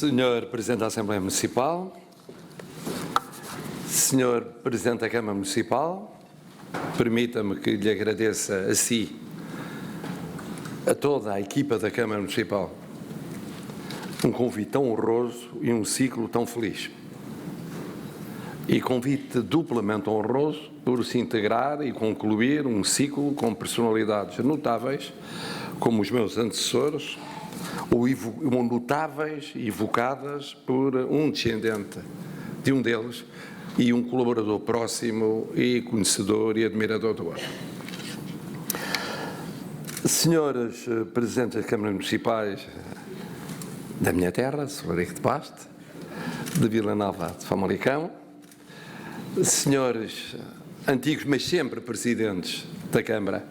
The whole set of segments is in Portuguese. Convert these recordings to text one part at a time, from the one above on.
Senhor Presidente da Assembleia Municipal, Senhor Presidente da Câmara Municipal, permita-me que lhe agradeça a si, a toda a equipa da Câmara Municipal, um convite tão honroso e um ciclo tão feliz. E convite duplamente honroso por se integrar e concluir um ciclo com personalidades notáveis, como os meus antecessores, ou notáveis e evocadas por um descendente de um deles e um colaborador próximo e conhecedor e admirador do outro. Senhores Presidentes das Câmaras Municipais da minha terra, Sobreiro de Baste, de Vila Nova de Famalicão, senhores antigos, mas sempre presidentes da Câmara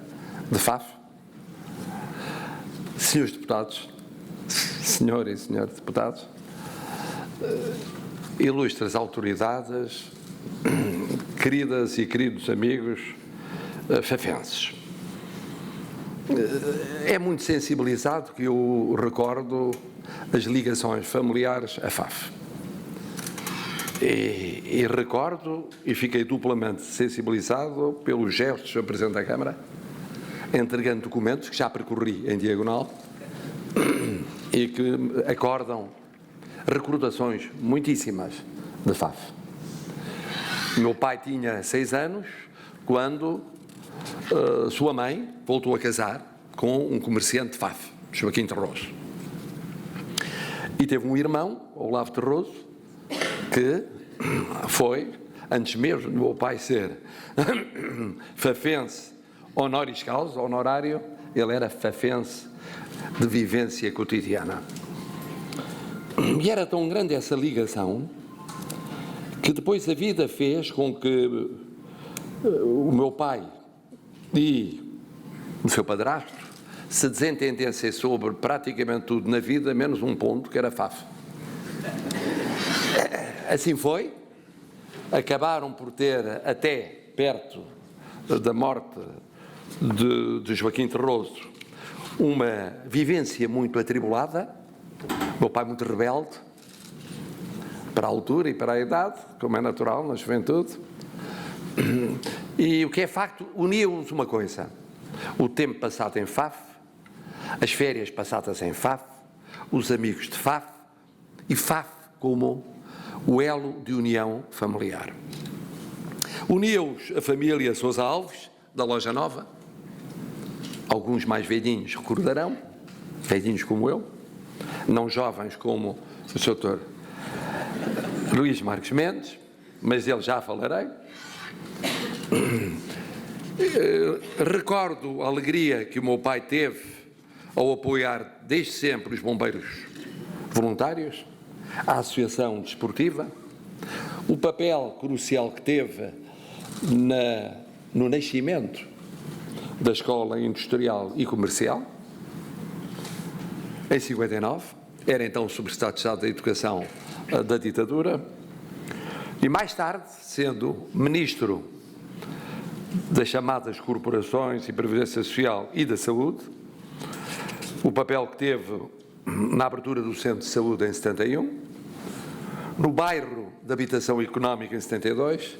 de Faf, senhores deputados, senhoras e senhores deputados, ilustres autoridades, queridas e queridos amigos fafenses. É muito sensibilizado que eu recordo as ligações familiares a Faf. E recordo e fiquei duplamente sensibilizado pelos gestos do Sr. Presidente da Câmara, entregando documentos que já percorri em diagonal e que acordam recordações muitíssimas de Faf. Meu pai tinha 6 anos quando sua mãe voltou a casar com um comerciante de Faf, Joaquim Terroso. E teve um irmão, Olavo Terroso, que foi, antes mesmo do meu pai ser fafense honoris causa, honorário, ele era fafense de vivência cotidiana. E era tão grande essa ligação que depois a vida fez com que o meu pai e o seu padrasto se desentendessem sobre praticamente tudo na vida, menos um ponto, que era Faf. Assim foi, acabaram por ter, até perto da morte de Joaquim Terroso, uma vivência muito atribulada. Meu pai muito rebelde, para a altura e para a idade, como é natural na juventude. E o que é facto, uniu-os uma coisa: o tempo passado em Faf, as férias passadas em Faf, os amigos de Faf, e Faf como o elo de união familiar. Uniu-os a família Sousa Alves, da Loja Nova. Alguns mais velhinhos recordarão, velhinhos como eu, não jovens como o Sr. Luís Marques Mendes, mas dele já falarei. Recordo a alegria que o meu pai teve ao apoiar desde sempre os bombeiros voluntários, a Associação Desportiva, o papel crucial que teve no nascimento da Escola Industrial e Comercial, em 59, era então Secretário de Estado da Educação da ditadura, e mais tarde, sendo Ministro das chamadas Corporações e Previdência Social e da Saúde, o papel que teve na abertura do Centro de Saúde em 71, no bairro de Habitação Económica em 72,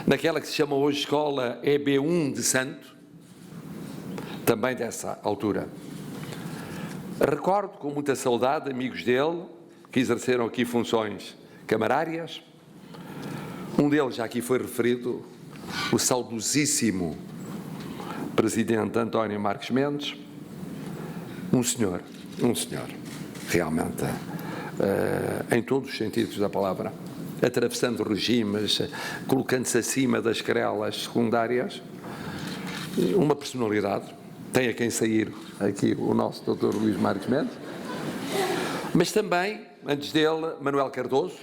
naquela que se chama hoje Escola EB1 de Santo, também dessa altura. Recordo com muita saudade amigos dele que exerceram aqui funções camarárias. Um deles já aqui foi referido, o saudosíssimo Presidente António Marques Mendes, um senhor, realmente, em todos os sentidos da palavra, atravessando regimes, colocando-se acima das querelas secundárias, uma personalidade. Tem a quem sair aqui o nosso Dr. Luís Marques Mendes, mas também, antes dele, Manuel Cardoso,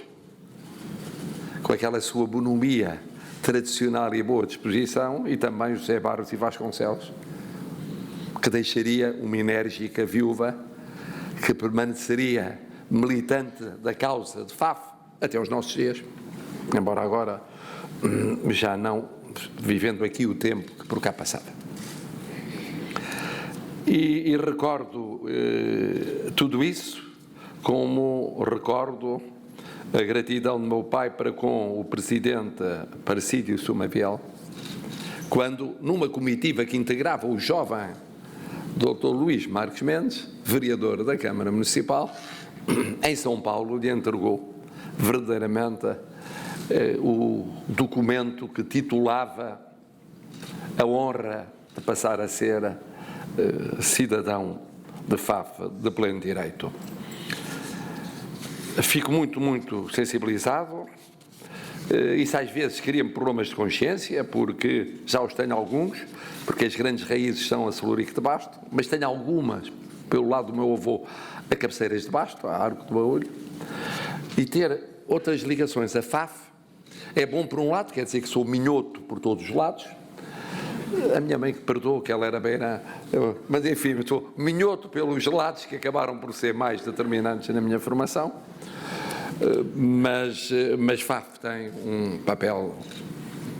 com aquela sua bonomia tradicional e boa disposição, e também José Barros e Vasconcelos, que deixaria uma enérgica viúva que permaneceria militante da causa de Faf até os nossos dias, embora agora já não vivendo aqui o tempo que por cá passava. E recordo tudo isso como recordo a gratidão do meu pai para com o presidente Parcídio Sumaviel, quando, numa comitiva que integrava o jovem Dr. Luís Marques Mendes, vereador da Câmara Municipal, em São Paulo, lhe entregou verdadeiramente o documento que titulava a honra de passar a ser cidadão de FAF de pleno direito. Fico muito sensibilizado. Isso às vezes cria-me problemas de consciência, porque já os tenho alguns, porque as grandes raízes são a Celurico de Basto, mas tenho algumas, pelo lado do meu avô, a Cabeceiras de Basto, a Arco do Baúlho, e ter outras ligações a FAF é bom por um lado, quer dizer que sou minhoto por todos os lados. A minha mãe que perdoou, que ela era beira, mas enfim, sou minhoto pelos lados que acabaram por ser mais determinantes na minha formação. Mas FAF tem um papel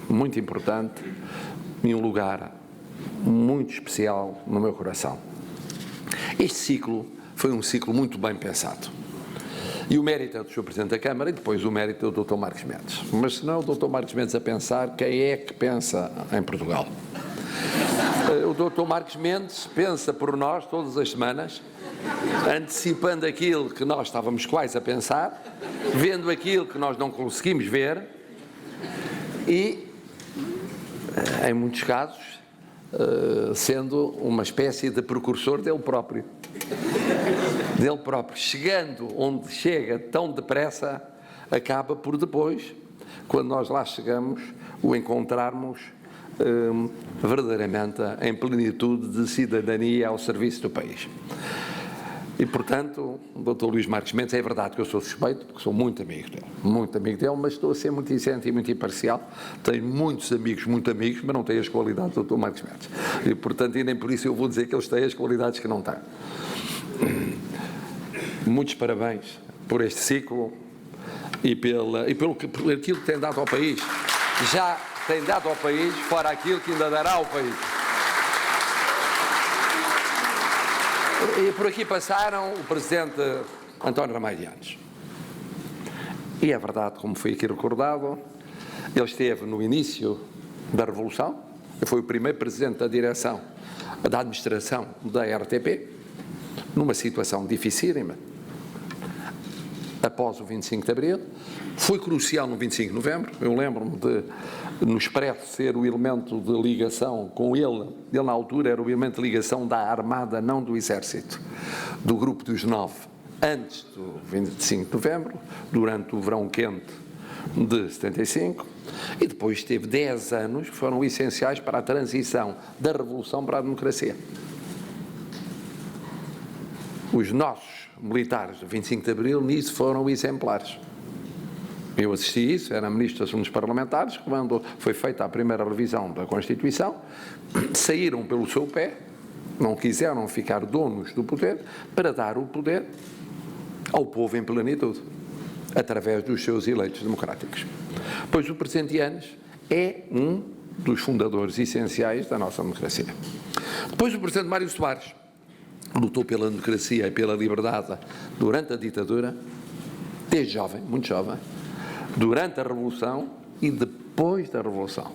muito importante e um lugar muito especial no meu coração. Este ciclo foi um ciclo muito bem pensado. E o mérito é do Sr. Presidente da Câmara e depois o mérito é do Dr. Marques Mendes. Mas se não é o Dr. Marques Mendes a pensar, quem é que pensa em Portugal? O Dr. Marques Mendes pensa por nós todas as semanas, antecipando aquilo que nós estávamos quase a pensar, vendo aquilo que nós não conseguimos ver e, em muitos casos, sendo uma espécie de precursor dele próprio. Chegando onde chega tão depressa, acaba por depois, quando nós lá chegamos, o encontrarmos verdadeiramente em plenitude de cidadania ao serviço do país. E, portanto, o Dr. Luís Marques Mendes, é verdade que eu sou suspeito, porque sou muito amigo dele, mas estou a ser muito isento e muito imparcial. Tenho muitos amigos, mas não tenho as qualidades do Dr. Marques Mendes. E, portanto, e nem por isso eu vou dizer que eles têm as qualidades que não têm. Muitos parabéns por este ciclo e por aquilo que tem dado ao país. Já tem dado ao país, fora aquilo que ainda dará ao país. E por aqui passaram o Presidente António Ramalho de Anos. E é verdade, como foi aqui recordado, ele esteve no início da Revolução, foi o primeiro Presidente da direção, da administração da RTP, numa situação dificílima, após o 25 de Abril, foi crucial no 25 de Novembro, eu lembro-me de, no Expresso, ser o elemento de ligação com ele na altura era o elemento de ligação da Armada, não do Exército, do Grupo dos 9, antes do 25 de Novembro, durante o verão quente de 75, e depois teve 10 anos que foram essenciais para a transição da Revolução para a democracia. Os nossos militares do 25 de Abril nisso foram exemplares. Eu assisti a isso, era Ministro dos Assuntos Parlamentares, quando foi feita a primeira revisão da Constituição, saíram pelo seu pé, não quiseram ficar donos do poder, para dar o poder ao povo em plenitude, através dos seus eleitos democráticos. Pois o Presidente Yanes é um dos fundadores essenciais da nossa democracia. Depois o Presidente Mário Soares lutou pela democracia e pela liberdade durante a ditadura, desde jovem, muito jovem, durante a Revolução e depois da Revolução.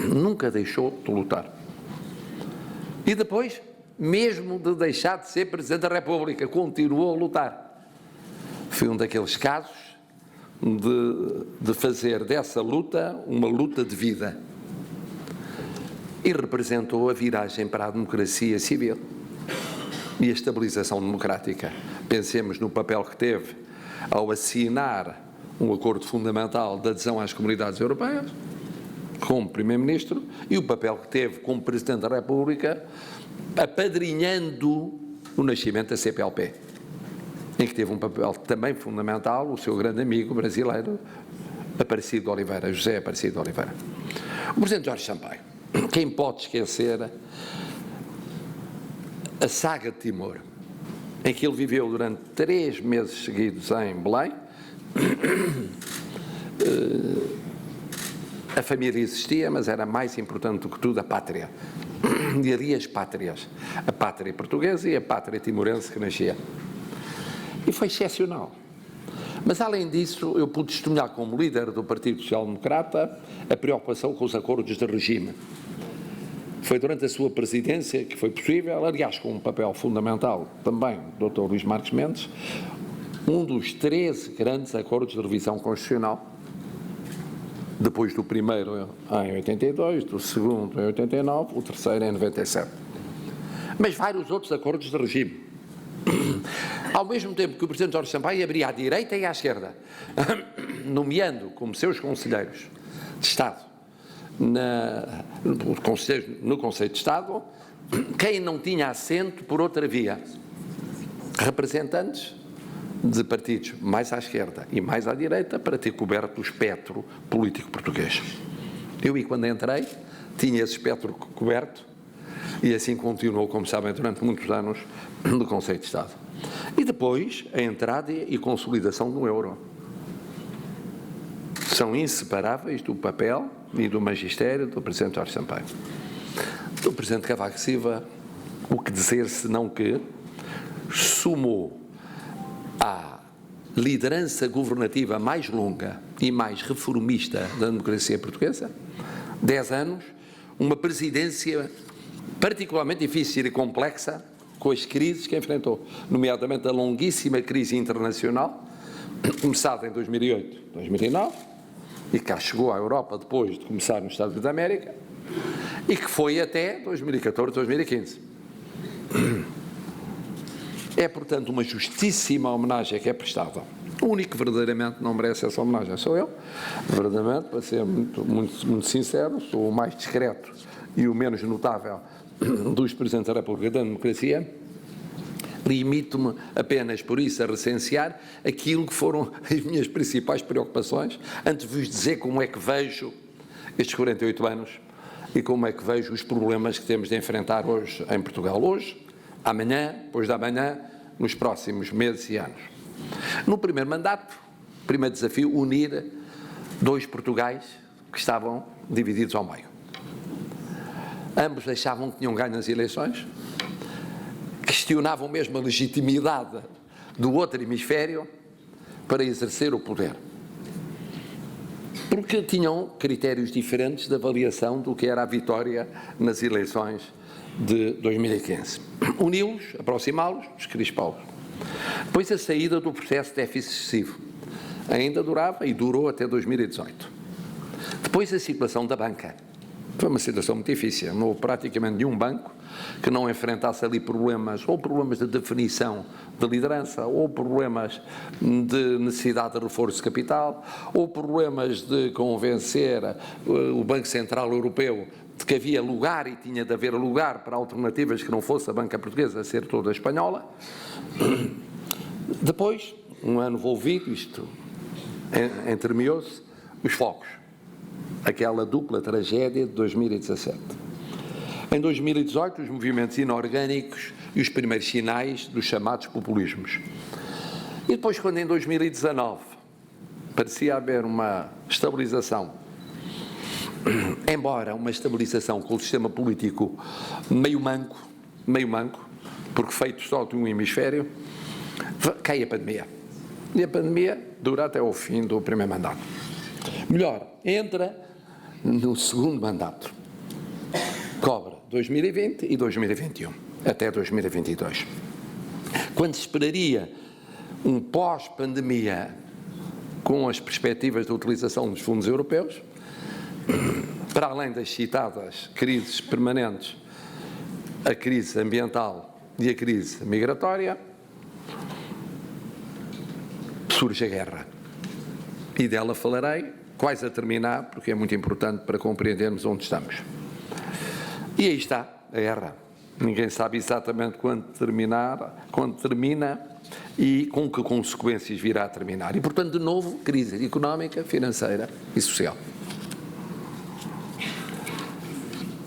Nunca deixou de lutar. E depois, mesmo de deixar de ser Presidente da República, continuou a lutar. Foi um daqueles casos de fazer dessa luta uma luta de vida. E representou a viragem para a democracia civil e a estabilização democrática. Pensemos no papel que teve ao assinar um acordo fundamental de adesão às comunidades europeias, como Primeiro-Ministro, e o papel que teve como Presidente da República, apadrinhando o nascimento da CPLP, em que teve um papel também fundamental o seu grande amigo brasileiro, Aparecido de Oliveira, José Aparecido de Oliveira. O Presidente Jorge Sampaio, quem pode esquecer a saga de Timor, em que ele viveu durante 3 meses seguidos em Belém. A família existia, mas era mais importante do que tudo a pátria. E ali as pátrias, a pátria portuguesa e a pátria timorense que nascia. E foi excepcional. Mas, além disso, eu pude testemunhar como líder do Partido Social Democrata a preocupação com os acordos de regime. Foi durante a sua presidência que foi possível, aliás, com um papel fundamental também do Dr. Luís Marques Mendes, um dos 13 grandes acordos de revisão constitucional, depois do primeiro em 82, do segundo em 89, o terceiro em 97. Mas vários outros acordos de regime. Ao mesmo tempo que o Presidente Jorge Sampaio abria à direita e à esquerda, nomeando como seus conselheiros de Estado no Conselho de Estado, quem não tinha assento por outra via, representantes de partidos mais à esquerda e mais à direita, para ter coberto o espectro político português. E quando entrei, tinha esse espectro coberto, e assim continuou, como sabem, durante muitos anos no Conselho de Estado. E depois, a entrada e consolidação do euro. São inseparáveis do papel e do magistério do Presidente Jorge Sampaio. Do Presidente Cavaco Silva, o que dizer senão que somou à liderança governativa mais longa e mais reformista da democracia portuguesa, 10 anos, uma presidência particularmente difícil e complexa, com as crises que enfrentou, nomeadamente a longuíssima crise internacional, começada em 2008, 2009, e que cá chegou à Europa depois de começar nos Estados Unidos da América, e que foi até 2014, 2015. É, portanto, uma justíssima homenagem que é prestada. O único que verdadeiramente não merece essa homenagem sou eu. Verdadeiramente, para ser muito sincero, sou o mais discreto e o menos notável dos Presidentes da República da Democracia. Limito-me apenas por isso a recensear aquilo que foram as minhas principais preocupações, antes de vos dizer como é que vejo estes 48 anos e como é que vejo os problemas que temos de enfrentar hoje em Portugal. Hoje, amanhã, depois de amanhã, nos próximos meses e anos. No primeiro mandato, primeiro desafio, unir dois Portugais que estavam divididos ao meio. Ambos achavam que tinham ganho as eleições, questionavam mesmo a legitimidade do outro hemisfério para exercer o poder. Porque tinham critérios diferentes de avaliação do que era a vitória nas eleições de 2015. Uni-los, aproximá-los, descrispá-los. Depois a saída do processo de déficit excessivo. Ainda durava e durou até 2018. Depois a situação da banca. Foi uma situação muito difícil. Não houve praticamente nenhum banco que não enfrentasse ali problemas, ou problemas de definição de liderança, ou problemas de necessidade de reforço de capital, ou problemas de convencer o Banco Central Europeu de que havia lugar e tinha de haver lugar para alternativas que não fosse a banca portuguesa, a ser toda a espanhola. Depois, um ano envolvido, isto entremeou-se, os focos. Aquela dupla tragédia de 2017. Em 2018, os movimentos inorgânicos e os primeiros sinais dos chamados populismos. E depois, quando em 2019 parecia haver uma estabilização, embora uma estabilização com o sistema político meio manco, porque feito só de um hemisfério, cai a pandemia. E a pandemia dura até ao fim do primeiro mandato. Melhor, entra no segundo mandato. Cobra 2020 e 2021, até 2022. Quando se esperaria um pós-pandemia com as perspectivas de utilização dos fundos europeus, para além das citadas crises permanentes, a crise ambiental e a crise migratória, surge a guerra. E dela falarei, quase a terminar, porque é muito importante para compreendermos onde estamos. E aí está a guerra. Ninguém sabe exatamente quando termina e com que consequências virá a terminar. E, portanto, de novo, crise económica, financeira e social.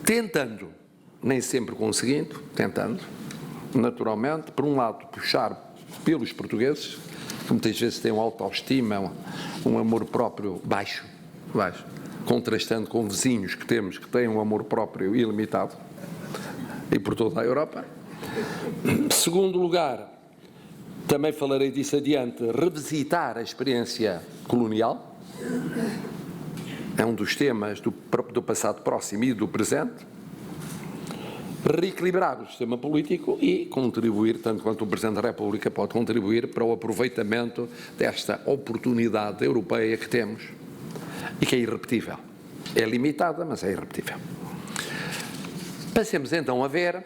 Tentando, nem sempre conseguindo, naturalmente, por um lado, puxar pelos portugueses, que muitas vezes têm uma autoestima, um amor próprio baixo, contrastando com vizinhos que temos que têm um amor próprio ilimitado, e por toda a Europa. Segundo lugar, também falarei disso adiante, revisitar a experiência colonial, é um dos temas do passado próximo e do presente, reequilibrar o sistema político e contribuir, tanto quanto o Presidente da República pode contribuir, para o aproveitamento desta oportunidade europeia que temos e que é irrepetível. É limitada, mas é irrepetível. Passemos então a ver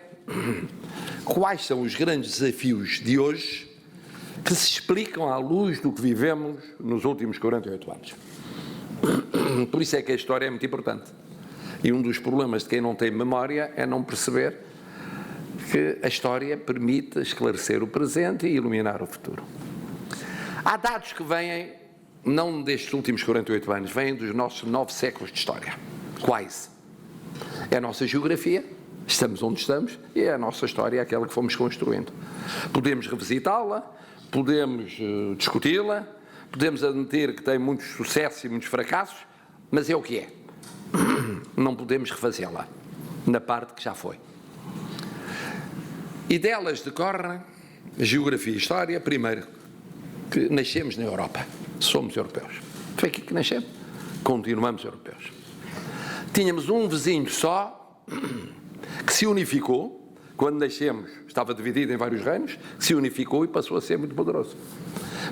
quais são os grandes desafios de hoje que se explicam à luz do que vivemos nos últimos 48 anos. Por isso é que a história é muito importante. E um dos problemas de quem não tem memória é não perceber que a história permite esclarecer o presente e iluminar o futuro. Há dados que vêm, não destes últimos 48 anos, vêm dos nossos 9 séculos de história. Quase. É a nossa geografia, estamos onde estamos, e é a nossa história, aquela que fomos construindo. Podemos revisitá-la, podemos discuti-la, podemos admitir que tem muitos sucessos e muitos fracassos, mas é o que é. Não podemos refazê-la na parte que já foi. E delas decorre a geografia e a história, primeiro, que nascemos na Europa, somos europeus. Foi aqui que nascemos, continuamos europeus. Tínhamos um vizinho só, que se unificou, quando nascemos estava dividido em vários reinos, se unificou e passou a ser muito poderoso.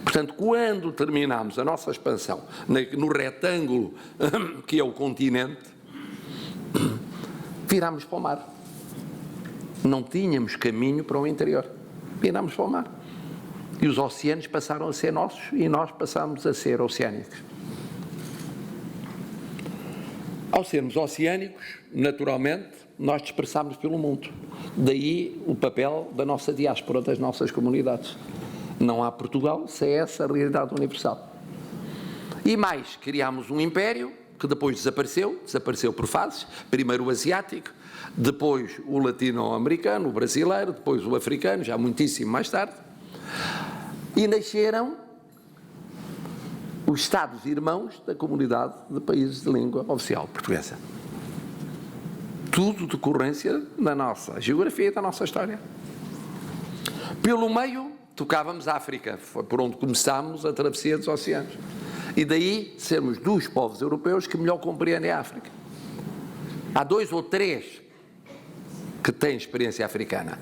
Portanto, quando terminamos a nossa expansão no retângulo que é o continente, virámos para o mar. Não tínhamos caminho para o interior. Virámos para o mar. E os oceanos passaram a ser nossos e nós passámos a ser oceânicos. Ao sermos oceânicos, naturalmente, nós dispersámos pelo mundo. Daí o papel da nossa diáspora, das nossas comunidades. Não há Portugal sem essa realidade universal. E mais, criámos um império que depois desapareceu por fases, primeiro o asiático, depois o latino-americano, o brasileiro, depois o africano, já muitíssimo mais tarde, e nasceram os Estados-irmãos da comunidade de países de língua oficial portuguesa. Tudo decorrência da nossa geografia e da nossa história. Pelo meio, tocávamos a África, foi por onde começámos a travessia dos oceanos. E daí sermos dos povos europeus que melhor compreendem a África. Há 2 ou 3 que têm experiência africana.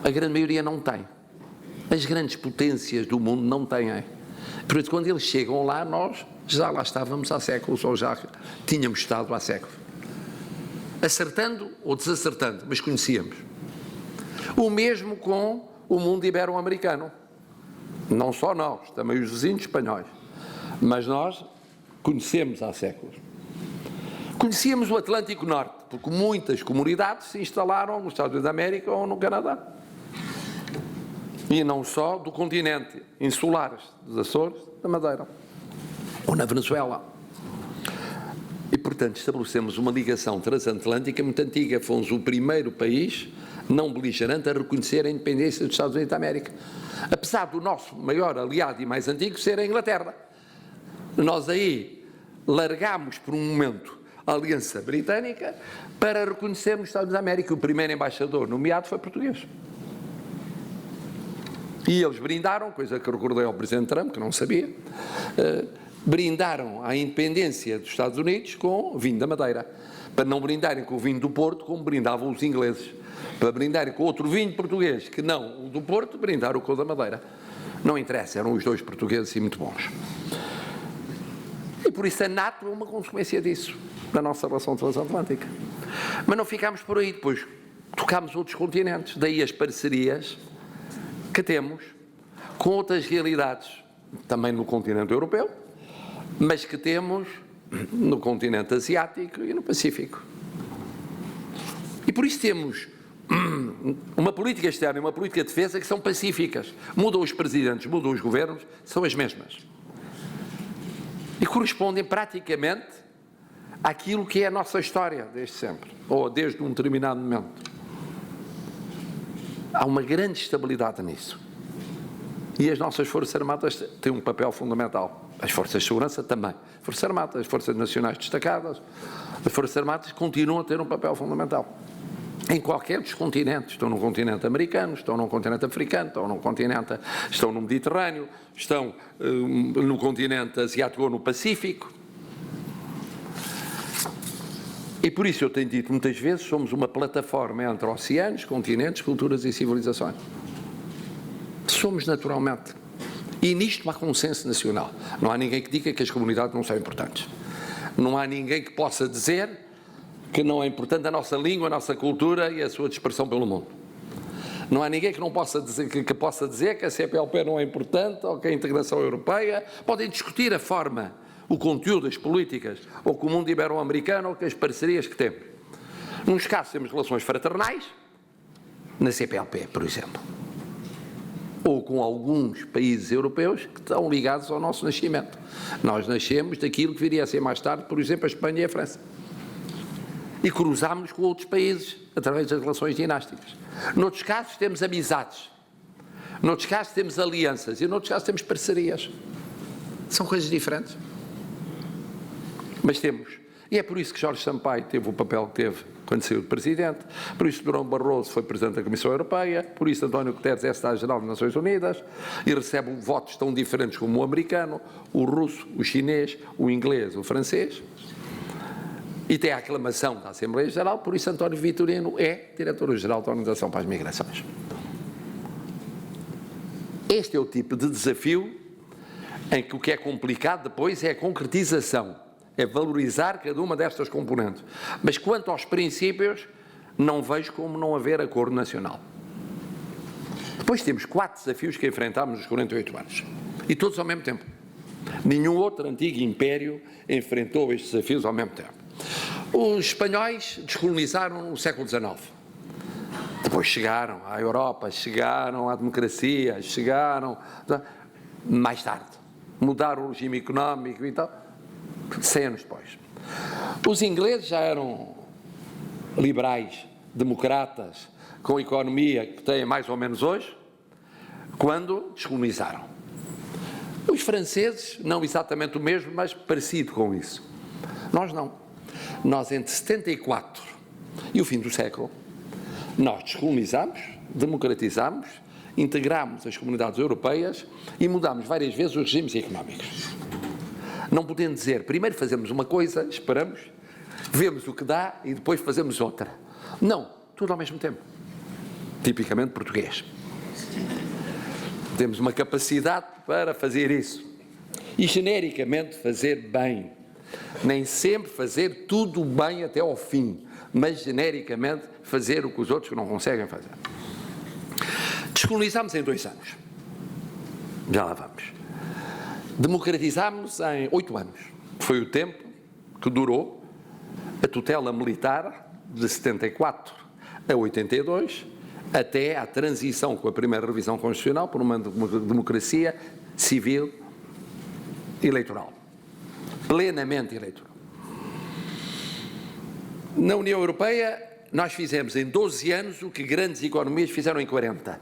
A grande maioria não tem. As grandes potências do mundo não têm. Por isso, quando eles chegam lá, nós já lá estávamos há séculos, ou já tínhamos estado há séculos. Acertando ou desacertando, mas conhecíamos. O mesmo com o mundo ibero-americano. Não só nós, também os vizinhos espanhóis. Mas nós conhecemos há séculos. Conhecíamos o Atlântico Norte, porque muitas comunidades se instalaram nos Estados Unidos da América ou no Canadá. E não só do continente, insulares, dos Açores, da Madeira, ou na Venezuela. E, portanto, estabelecemos uma ligação transatlântica muito antiga. Fomos o primeiro país não beligerante a reconhecer a independência dos Estados Unidos da América. Apesar do nosso maior aliado e mais antigo ser a Inglaterra. Nós aí largámos por um momento a Aliança Britânica para reconhecermos os Estados Unidos da América. O primeiro embaixador nomeado foi português. E eles brindaram, coisa que eu recordei ao Presidente Trump, que não sabia, brindaram à independência dos Estados Unidos com vinho da Madeira. Para não brindarem com o vinho do Porto, como brindavam os ingleses. Para brindarem com outro vinho português, que não o do Porto, brindaram com o da Madeira. Não interessa, eram os 2 portugueses e muito bons. E por isso a NATO é uma consequência disso, da nossa relação transatlântica. Mas não ficámos por aí, depois tocámos outros continentes, daí as parcerias que temos com outras realidades, também no continente europeu, mas que temos no continente asiático e no Pacífico. E por isso temos uma política externa e uma política de defesa que são pacíficas. Mudam os presidentes, mudam os governos, são as mesmas. E correspondem praticamente àquilo que é a nossa história desde sempre, ou desde um determinado momento. Há uma grande estabilidade nisso. E as nossas Forças Armadas têm um papel fundamental. As Forças de Segurança também. Forças Armadas, as Forças Nacionais destacadas, as Forças Armadas continuam a ter um papel fundamental. em qualquer dos continentes. Estão no continente americano, estão no continente africano, estão no Mediterrâneo, estão no continente asiático ou no Pacífico. E por isso eu tenho dito muitas vezes, somos uma plataforma entre oceanos, continentes, culturas e civilizações. Somos naturalmente. E nisto há consenso nacional. Não há ninguém que diga que as comunidades não são importantes. Não há ninguém que possa dizer que não é importante a nossa língua, a nossa cultura e a sua dispersão pelo mundo. Não há ninguém que não possa dizer que possa dizer que a CPLP não é importante ou que a integração europeia. Podem discutir a forma, o conteúdo, as políticas, ou com o mundo ibero-americano, ou com as parcerias que temos. Nos casos temos relações fraternais, na CPLP, por exemplo, ou com alguns países europeus que estão ligados ao nosso nascimento. Nós nascemos daquilo que viria a ser mais tarde, por exemplo, a Espanha e a França. E cruzámos com outros países através das relações dinásticas. Noutros casos temos amizades, noutros casos temos alianças e noutros casos temos parcerias. São coisas diferentes. Mas temos. E é por isso que Jorge Sampaio teve o papel que teve quando saiu de Presidente, por isso Durão Barroso foi Presidente da Comissão Europeia, por isso António Guterres é Secretário-Geral das Nações Unidas e recebe votos tão diferentes como o americano, o russo, o chinês, o inglês, o francês. E tem a aclamação da Assembleia Geral, por isso António Vitorino é Diretor-Geral da Organização para as Migrações. Este é o tipo de desafio em que o que é complicado depois é a concretização, é valorizar cada uma destas componentes. Mas quanto aos princípios, não vejo como não haver acordo nacional. Depois temos 4 desafios que enfrentámos nos 48 anos, e todos ao mesmo tempo. Nenhum outro antigo império enfrentou estes desafios ao mesmo tempo. Os espanhóis descolonizaram no século XIX. Depois chegaram à Europa, chegaram à democracia, chegaram mais tarde. Mudaram o regime económico e tal, 100 anos depois. Os ingleses já eram liberais, democratas, com a economia que têm mais ou menos hoje, quando descolonizaram. Os franceses, não exatamente o mesmo, mas parecido com isso. Nós não. Nós, entre 74 e o fim do século, nós descolonizámos, democratizámos, integrámos as comunidades europeias e mudámos várias vezes os regimes económicos. Não podendo dizer, primeiro fazemos uma coisa, esperamos, vemos o que dá e depois fazemos outra. Não, tudo ao mesmo tempo. Tipicamente português. Temos uma capacidade para fazer isso. E genericamente fazer bem. Nem sempre fazer tudo bem até ao fim, mas genericamente fazer o que os outros não conseguem fazer. Descolonizámos em 2 anos. Já lá vamos. Democratizámos em 8 anos. Foi o tempo que durou a tutela militar de 74 a 82, até à transição com a primeira revisão constitucional por uma democracia civil eleitoral. Plenamente eleitoral. Na União Europeia, nós fizemos em 12 anos o que grandes economias fizeram em 40.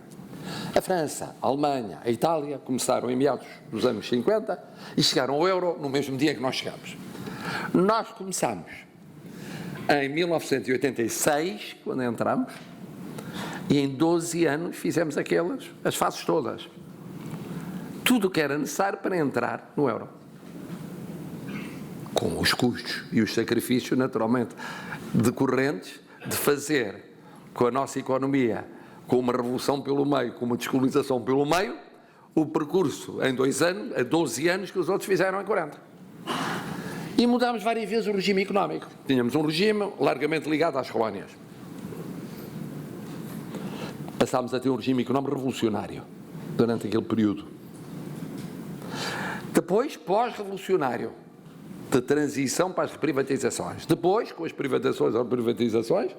A França, a Alemanha, a Itália começaram em meados dos anos 50 e chegaram ao euro no mesmo dia que nós chegamos. Nós começamos em 1986, quando entramos, e em 12 anos fizemos as fases todas. Tudo o que era necessário para entrar no euro. Com os custos e os sacrifícios, naturalmente, decorrentes de fazer com a nossa economia, com uma revolução pelo meio, com uma descolonização pelo meio, o percurso em 2 anos, a 12 anos que os outros fizeram em 40. E mudámos várias vezes o regime económico. Tínhamos um regime largamente ligado às colónias. Passámos a ter um regime económico revolucionário durante aquele período. Depois, pós-revolucionário, de transição para as privatizações. Depois, com as privatizações ou privatizações,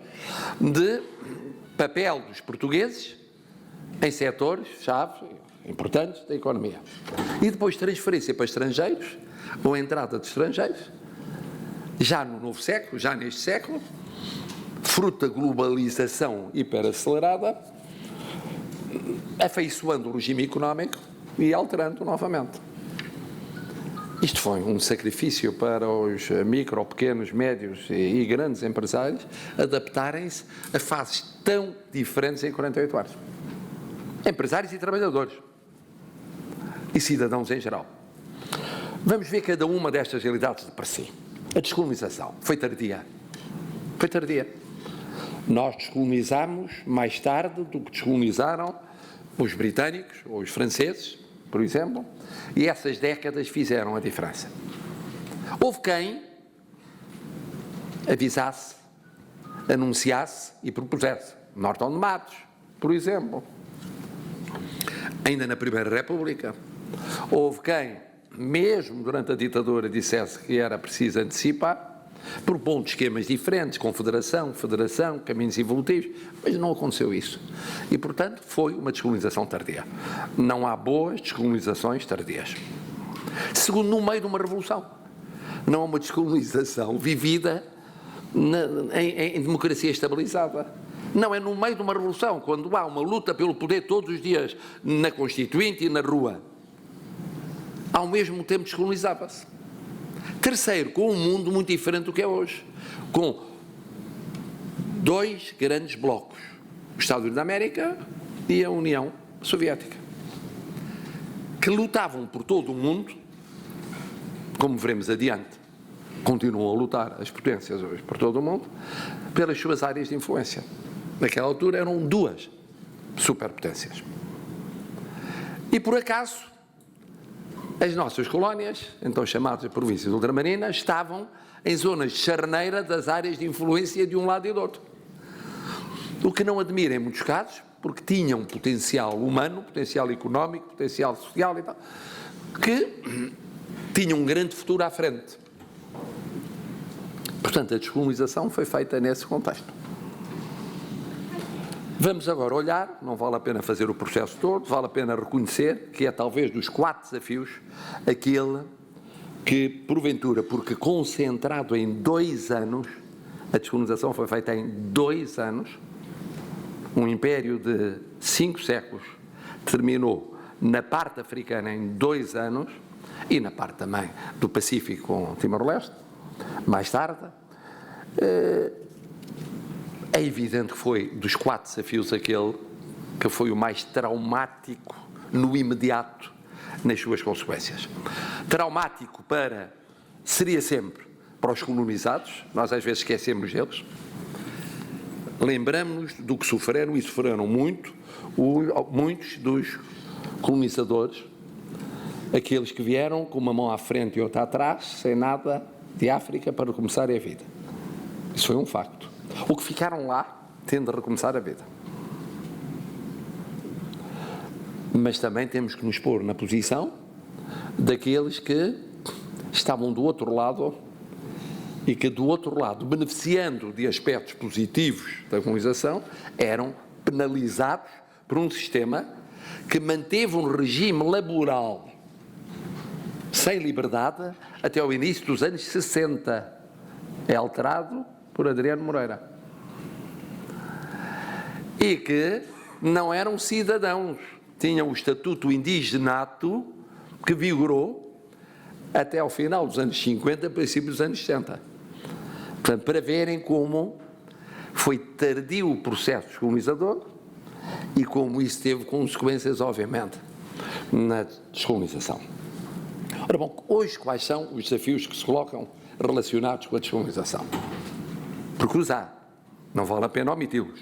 de papel dos portugueses em setores-chave importantes da economia. E depois transferência para estrangeiros, ou entrada de estrangeiros, já no novo século, já neste século, fruto da globalização hiperacelerada, afeiçoando o regime económico e alterando novamente. Isto foi um sacrifício para os micro, pequenos, médios e grandes empresários adaptarem-se a fases tão diferentes em 48 horas. Empresários e trabalhadores. E cidadãos em geral. Vamos ver cada uma destas realidades de per si. A descolonização foi tardia. Foi tardia. Nós descolonizámos mais tarde do que descolonizaram os britânicos ou os franceses, por exemplo, e essas décadas fizeram a diferença. Houve quem avisasse, anunciasse e propusesse. Norton de Matos, por exemplo. Ainda na Primeira República. Houve quem, mesmo durante a ditadura, dissesse que era preciso antecipar, propondo esquemas diferentes, confederação, federação, caminhos evolutivos, mas não aconteceu isso. E, portanto, foi uma descolonização tardia. Não há boas descolonizações tardias. Segundo, no meio de uma revolução. Não há uma descolonização vivida em democracia estabilizada. Não, é no meio de uma revolução, quando há uma luta pelo poder todos os dias, na Constituinte e na rua. Ao mesmo tempo descolonizava-se. Terceiro, com um mundo muito diferente do que é hoje, com dois grandes blocos, os Estados Unidos da América e a União Soviética, que lutavam por todo o mundo, como veremos adiante, continuam a lutar as potências hoje por todo o mundo, pelas suas áreas de influência. Naquela altura eram duas superpotências. E por acaso, as nossas colónias, então chamadas províncias ultramarinas, estavam em zonas de charneira das áreas de influência de um lado e do outro. O que não admira em muitos casos, porque tinham potencial humano, potencial económico, potencial social e tal, que tinham um grande futuro à frente. Portanto, a descolonização foi feita nesse contexto. Vamos agora olhar, não vale a pena fazer o processo todo, vale a pena reconhecer que é talvez dos 4 desafios aquele que, porventura, porque concentrado em 2 anos, a descolonização foi feita em 2 anos, um império de 5 séculos terminou na parte africana em 2 anos e na parte também do Pacífico com Timor-Leste, mais tarde. É evidente que foi dos 4 desafios aquele que foi o mais traumático no imediato nas suas consequências. Traumático seria sempre para os colonizados, nós às vezes esquecemos deles, lembramos-nos do que sofreram e sofreram muito, muitos dos colonizadores, aqueles que vieram com uma mão à frente e outra atrás, sem nada de África para começarem a vida. Isso foi um facto. O que ficaram lá, tendo de recomeçar a vida. Mas também temos que nos pôr na posição daqueles que estavam do outro lado e que do outro lado, beneficiando de aspectos positivos da colonização, eram penalizados por um sistema que manteve um regime laboral sem liberdade até ao início dos anos 60. É alterado por Adriano Moreira. E que não eram cidadãos, tinham o estatuto indigenato que vigorou até ao final dos anos 50, princípio dos anos 60. Portanto, para verem como foi tardio o processo descolonizador e como isso teve consequências, obviamente, na descolonização. Ora bom, hoje quais são os desafios que se colocam relacionados com a descolonização? Por cruzar, não vale a pena omiti-los.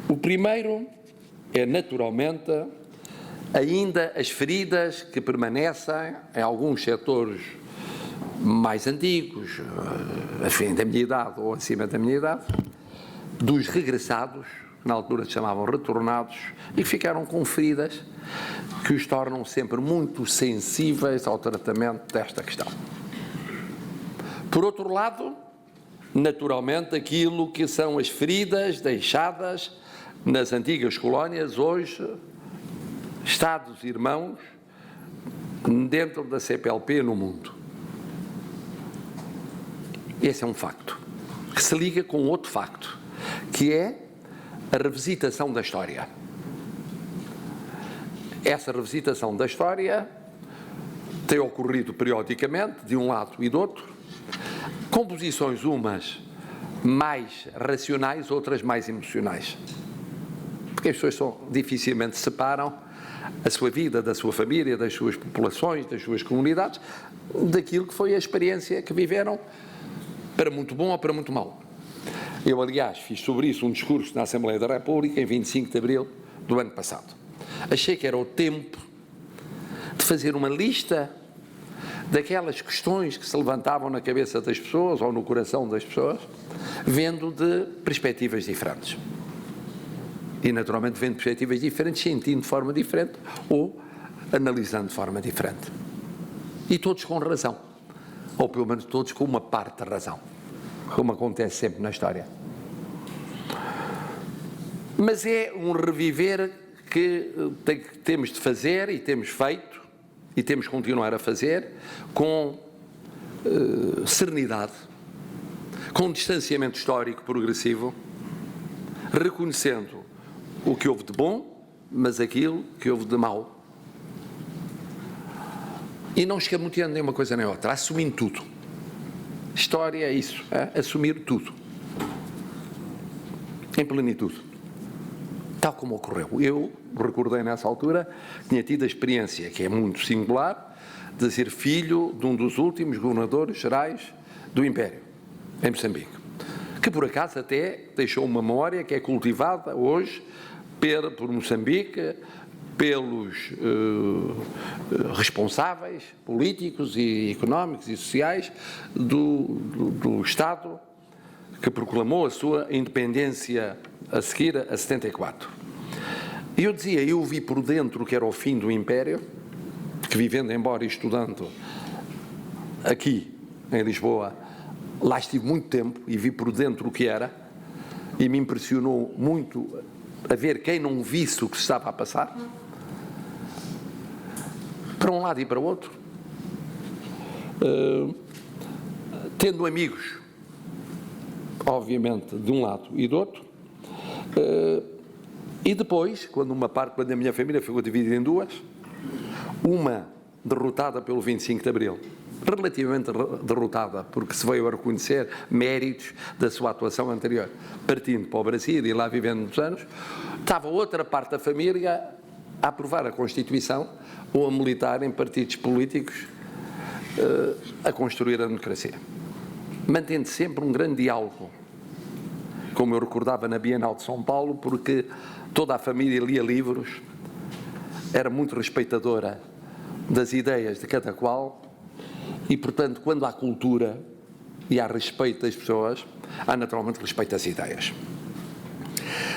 O primeiro é, naturalmente, ainda as feridas que permanecem em alguns setores mais antigos, afim da minha idade ou acima da minha idade, dos regressados, na altura se chamavam retornados, e que ficaram com feridas que os tornam sempre muito sensíveis ao tratamento desta questão. Por outro lado, naturalmente, aquilo que são as feridas deixadas nas antigas colónias, hoje, Estados-irmãos, dentro da CPLP no mundo. Esse é um facto, que se liga com outro facto, que é a revisitação da história. Essa revisitação da história tem ocorrido periodicamente, de um lado e do outro, com posições umas mais racionais, outras mais emocionais. Porque as pessoas dificilmente separam a sua vida, da sua família, das suas populações, das suas comunidades, daquilo que foi a experiência que viveram, para muito bom ou para muito mau. Eu, aliás, fiz sobre isso um discurso na Assembleia da República em 25 de abril do ano passado. Achei que era o tempo de fazer uma lista daquelas questões que se levantavam na cabeça das pessoas ou no coração das pessoas, vendo de perspectivas diferentes. E, naturalmente, vendo perspectivas diferentes, sentindo de forma diferente ou analisando de forma diferente. E todos com razão. Ou, pelo menos, todos com uma parte da razão. Como acontece sempre na história. Mas é um reviver que temos de fazer e temos feito e temos de continuar a fazer com serenidade, com distanciamento histórico progressivo, reconhecendo o que houve de bom, mas aquilo que houve de mau. E não escamoteando nem uma coisa nem outra, assumindo tudo. História é isso, assumir tudo. Em plenitude. Tal como ocorreu. Eu recordei nessa altura, tinha tido a experiência, que é muito singular, de ser filho de um dos últimos governadores gerais do Império, em Moçambique. Que por acaso até deixou uma memória que é cultivada hoje por Moçambique, pelos responsáveis políticos e económicos e sociais do Estado que proclamou a sua independência a seguir a 74. E eu dizia, eu vi por dentro o que era o fim do Império, que vivendo, embora e estudando aqui em Lisboa, lá estive muito tempo e vi por dentro o que era, e me impressionou muito a ver quem não visse o que se estava a passar, para um lado e para o outro, tendo amigos, obviamente, de um lado e do outro, e depois, quando a minha família ficou dividida em duas, uma derrotada pelo 25 de Abril, relativamente derrotada, porque se veio a reconhecer méritos da sua atuação anterior, partindo para o Brasil e lá vivendo muitos anos, estava outra parte da família a aprovar a Constituição ou a militar em partidos políticos a construir a democracia. Mantendo sempre um grande diálogo, como eu recordava na Bienal de São Paulo, porque toda a família lia livros, era muito respeitadora das ideias de cada qual e, portanto, quando há cultura e há respeito das pessoas, há naturalmente respeito às ideias.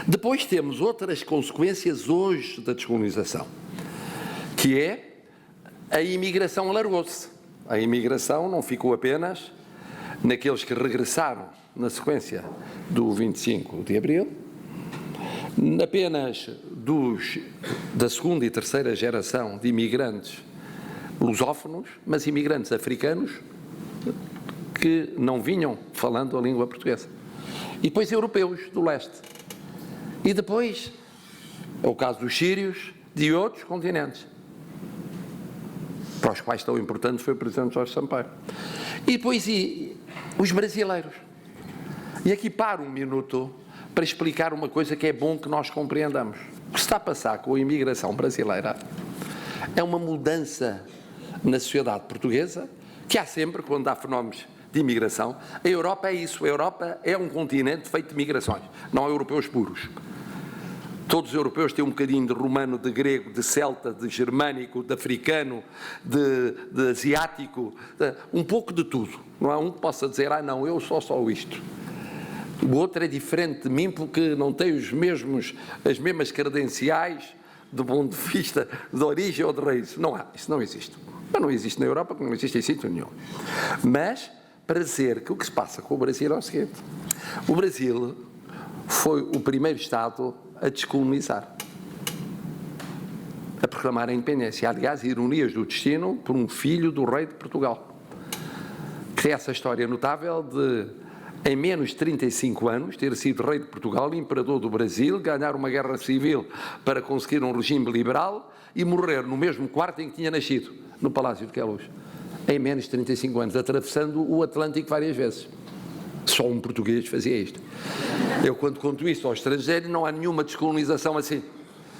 Depois temos outras consequências hoje da descolonização, que é a imigração alargou-se. A imigração não ficou apenas naqueles que regressaram na sequência do 25 de Abril, apenas da segunda e terceira geração de imigrantes lusófonos, mas imigrantes africanos que não vinham falando a língua portuguesa. E depois europeus do leste. E depois, é o caso dos sírios, de outros continentes, para os quais tão importante foi o Presidente Jorge Sampaio. E depois os brasileiros. E aqui paro um minuto para explicar uma coisa que é bom que nós compreendamos. O que se está a passar com a imigração brasileira é uma mudança na sociedade portuguesa, que há sempre, quando há fenómenos de imigração. A Europa é isso. A Europa é um continente feito de migrações, não há europeus puros. Todos os europeus têm um bocadinho de romano, de grego, de celta, de germânico, de africano, de asiático, um pouco de tudo. Não há um que possa dizer, não, eu sou só isto. O outro é diferente de mim porque não tem as mesmas credenciais do ponto de vista de origem ou de raiz. Não há, isso não existe. Mas não existe na Europa, porque não existe em sítio nenhum. Mas, para dizer que o que se passa com o Brasil é o seguinte: o Brasil foi o primeiro Estado a descolonizar, a proclamar a independência. Aliás, ironias do destino por um filho do rei de Portugal, que tem essa história notável de, em menos de 35 anos, ter sido rei de Portugal, imperador do Brasil, ganhar uma guerra civil para conseguir um regime liberal e morrer no mesmo quarto em que tinha nascido, no Palácio de Queluz, em menos de 35 anos, atravessando o Atlântico várias vezes. Só um português fazia isto. Eu, quando conto isto ao estrangeiro, não há nenhuma descolonização assim.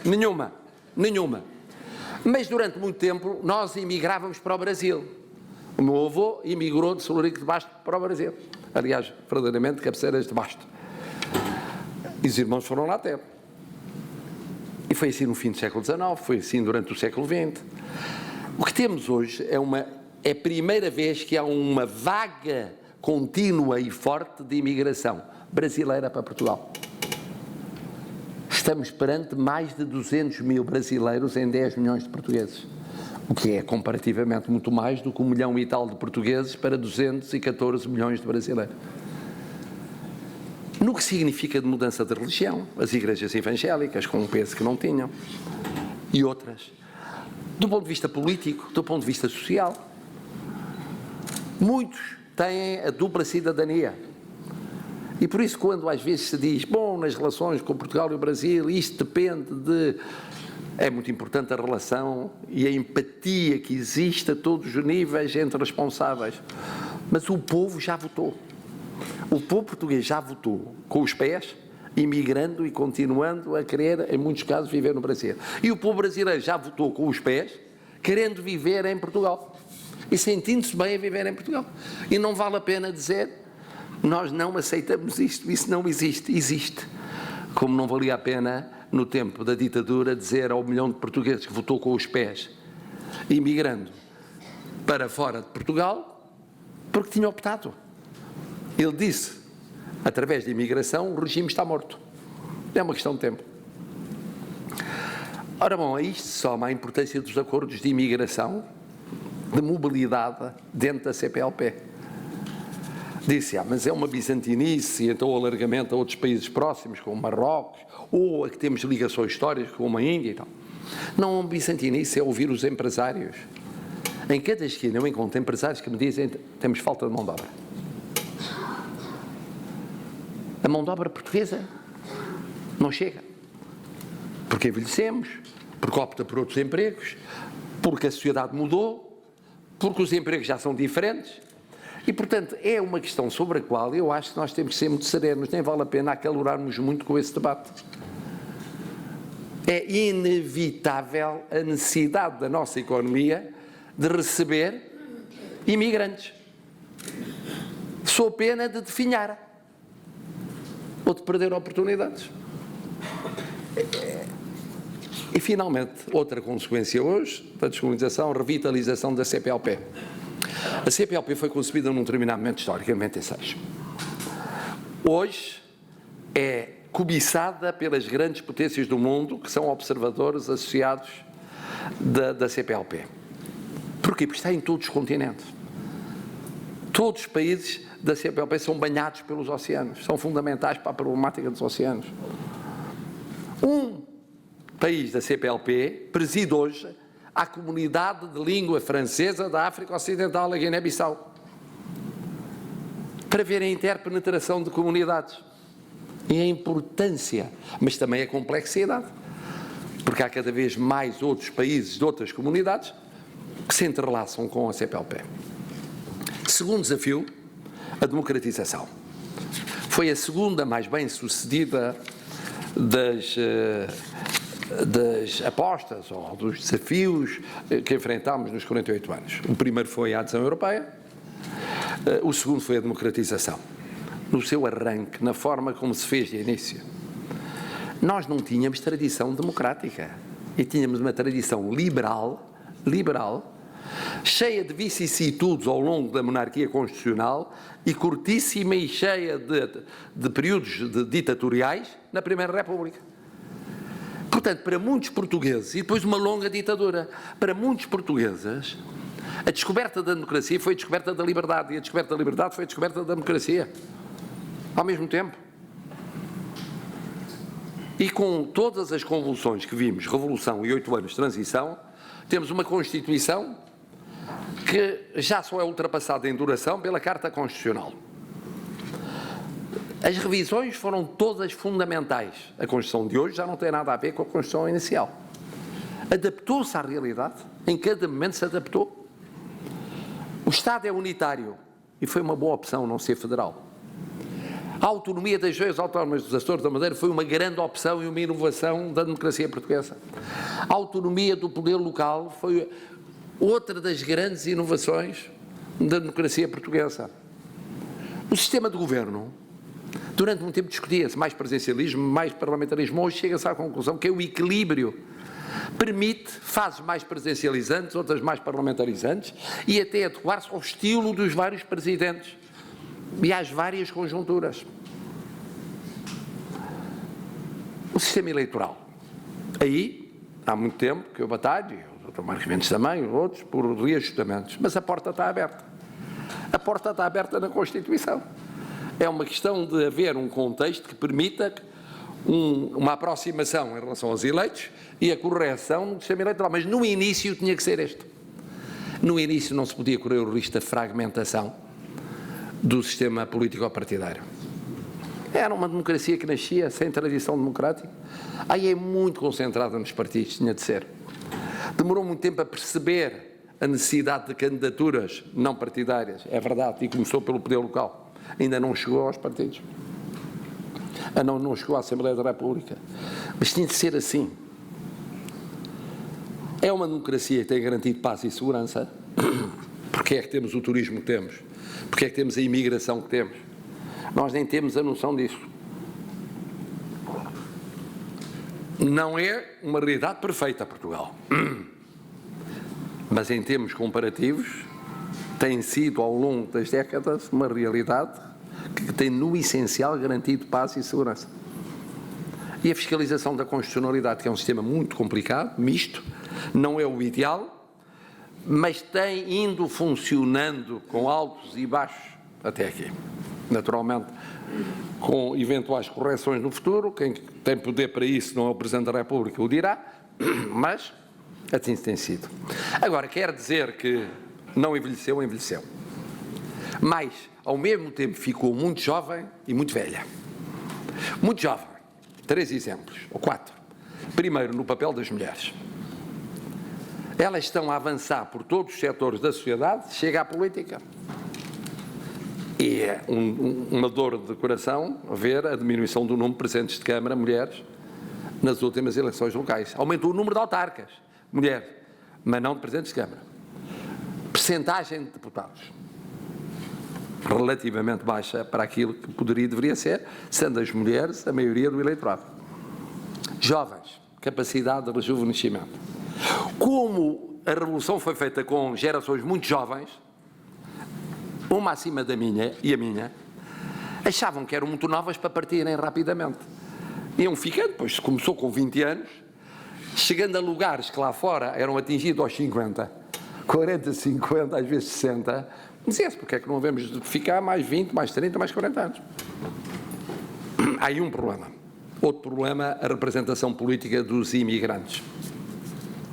Nenhuma. Mas, durante muito tempo, nós imigrávamos para o Brasil. O meu avô imigrou de Solurico de Basto para o Brasil. Aliás, verdadeiramente, Cabeceiras de Basto. E os irmãos foram lá ter. E foi assim no fim do século XIX, foi assim durante o século XX. O que temos hoje é a primeira vez que há uma vaga contínua e forte de imigração brasileira para Portugal. Estamos perante mais de 200 mil brasileiros em 10 milhões de portugueses, o que é comparativamente muito mais do que 1 milhão e tal de portugueses para 214 milhões de brasileiros. No que significa de mudança de religião, as igrejas evangélicas, com um peso que não tinham, e outras. Do ponto de vista político, do ponto de vista social, muitos têm a dupla cidadania. E por isso, quando às vezes se diz, bom, nas relações com Portugal e o Brasil, isto depende de... É muito importante a relação e a empatia que existe a todos os níveis entre responsáveis. Mas o povo já votou. O povo português já votou com os pés, imigrando e continuando a querer, em muitos casos, viver no Brasil. E o povo brasileiro já votou com os pés, querendo viver em Portugal. E sentindo-se bem a viver em Portugal. E não vale a pena dizer, nós não aceitamos isto, isso não existe. Existe. Como não valia a pena, no tempo da ditadura, dizer ao 1 milhão de portugueses que votou com os pés, imigrando para fora de Portugal, porque tinha optado. Ele disse, através da imigração, o regime está morto. É uma questão de tempo. Ora bom, a isto soma a importância dos acordos de imigração, de mobilidade dentro da CPLP. Disse, mas é uma bizantinice, então o alargamento a outros países próximos, como Marrocos, ou a que temos ligações históricas, como a Índia e tal. Não é uma bizantinice, é ouvir os empresários. Em cada esquina eu encontro empresários que me dizem, temos falta de mão de obra. A mão de obra portuguesa não chega. Porque envelhecemos, porque opta por outros empregos, porque a sociedade mudou, porque os empregos já são diferentes. E, portanto, é uma questão sobre a qual eu acho que nós temos que ser muito serenos, nem vale a pena acalorarmos muito com esse debate. É inevitável a necessidade da nossa economia de receber imigrantes, sob pena de definhar ou de perder oportunidades. E, finalmente, outra consequência hoje da descolonização, a revitalização da CPLP. A CPLP foi concebida num determinado momento histórico, em 96. Hoje é cobiçada pelas grandes potências do mundo, que são observadores associados da CPLP. Porquê? Porque está em todos os continentes. Todos os países da CPLP são banhados pelos oceanos, são fundamentais para a problemática dos oceanos. Um país da CPLP preside hoje à comunidade de língua francesa da África Ocidental, a Guiné-Bissau, para ver a interpenetração de comunidades e a importância, mas também a complexidade, porque há cada vez mais outros países de outras comunidades que se entrelaçam com a CPLP. Segundo desafio, a democratização. Foi a segunda mais bem-sucedida das apostas ou dos desafios que enfrentámos nos 48 anos. O primeiro foi a adesão europeia, o segundo foi a democratização. No seu arranque, na forma como se fez de início. Nós não tínhamos tradição democrática e tínhamos uma tradição liberal, cheia de vicissitudes ao longo da monarquia constitucional e curtíssima e cheia de períodos ditatoriais na Primeira República. Portanto, para muitos portugueses, e depois uma longa ditadura, para muitos portugueses, a descoberta da democracia foi a descoberta da liberdade, e a descoberta da liberdade foi a descoberta da democracia, ao mesmo tempo. E com todas as convulsões que vimos, revolução e 8 anos de transição, temos uma Constituição que já só é ultrapassada em duração pela Carta Constitucional. As revisões foram todas fundamentais. A Constituição de hoje já não tem nada a ver com a Constituição inicial. Adaptou-se à realidade, em cada momento se adaptou. O Estado é unitário e foi uma boa opção não ser federal. A autonomia das regiões autónomas dos Açores da Madeira foi uma grande opção e uma inovação da democracia portuguesa. A autonomia do poder local foi outra das grandes inovações da democracia portuguesa. O sistema de governo, durante muito tempo discutia-se mais presencialismo, mais parlamentarismo. Hoje chega-se à conclusão que é o equilíbrio. Permite fases mais presencializantes, outras mais parlamentarizantes, e até adequar-se ao estilo dos vários presidentes e às várias conjunturas. O sistema eleitoral. Aí, há muito tempo que eu batalho, o Dr. Marcos Mendes também, outros, por reajustamentos, mas a porta está aberta. A porta está aberta na Constituição. É uma questão de haver um contexto que permita uma aproximação em relação aos eleitos e a correção do sistema eleitoral. Mas no início tinha que ser este. No início não se podia correr o risco da fragmentação do sistema político-partidário. Era uma democracia que nascia sem tradição democrática. Aí é muito concentrada nos partidos, tinha de ser. Demorou muito tempo a perceber a necessidade de candidaturas não partidárias, é verdade, e começou pelo poder local. Ainda não chegou aos partidos. Não chegou à Assembleia da República. Mas tinha de ser assim. É uma democracia que tem garantido paz e segurança. Porque é que temos o turismo que temos? Porque é que temos a imigração que temos? Nós nem temos a noção disso. Não é uma realidade perfeita, Portugal. Mas em termos comparativos, tem sido ao longo das décadas uma realidade que tem no essencial garantido paz e segurança. E a fiscalização da constitucionalidade, que é um sistema muito complicado, misto, não é o ideal, mas tem indo funcionando com altos e baixos até aqui. Naturalmente, com eventuais correções no futuro, quem tem poder para isso não é o Presidente da República, o dirá, mas assim tem sido. Agora, quer dizer que não envelheceu, envelheceu. Mas, ao mesmo tempo, ficou muito jovem e muito velha. Muito jovem. 3 exemplos, ou 4. Primeiro, no papel das mulheres. Elas estão a avançar por todos os setores da sociedade, chega à política. E é uma dor de coração ver a diminuição do número de presidentes de Câmara, mulheres, nas últimas eleições locais. Aumentou o número de autarcas, mulheres, mas não de presidentes de Câmara. Percentagem de deputados relativamente baixa para aquilo que poderia e deveria ser, sendo as mulheres a maioria do eleitorado. Jovens, capacidade de rejuvenescimento. Como a revolução foi feita com gerações muito jovens, uma acima da minha e a minha, achavam que eram muito novas para partirem rapidamente. Iam ficando, pois começou com 20 anos, chegando a lugares que lá fora eram atingidos aos 50, 40, 50, às vezes 60, dizia-se, porque é que não havemos de ficar mais 20, mais 30, mais 40 anos? Há aí um problema. Outro problema, a representação política dos imigrantes.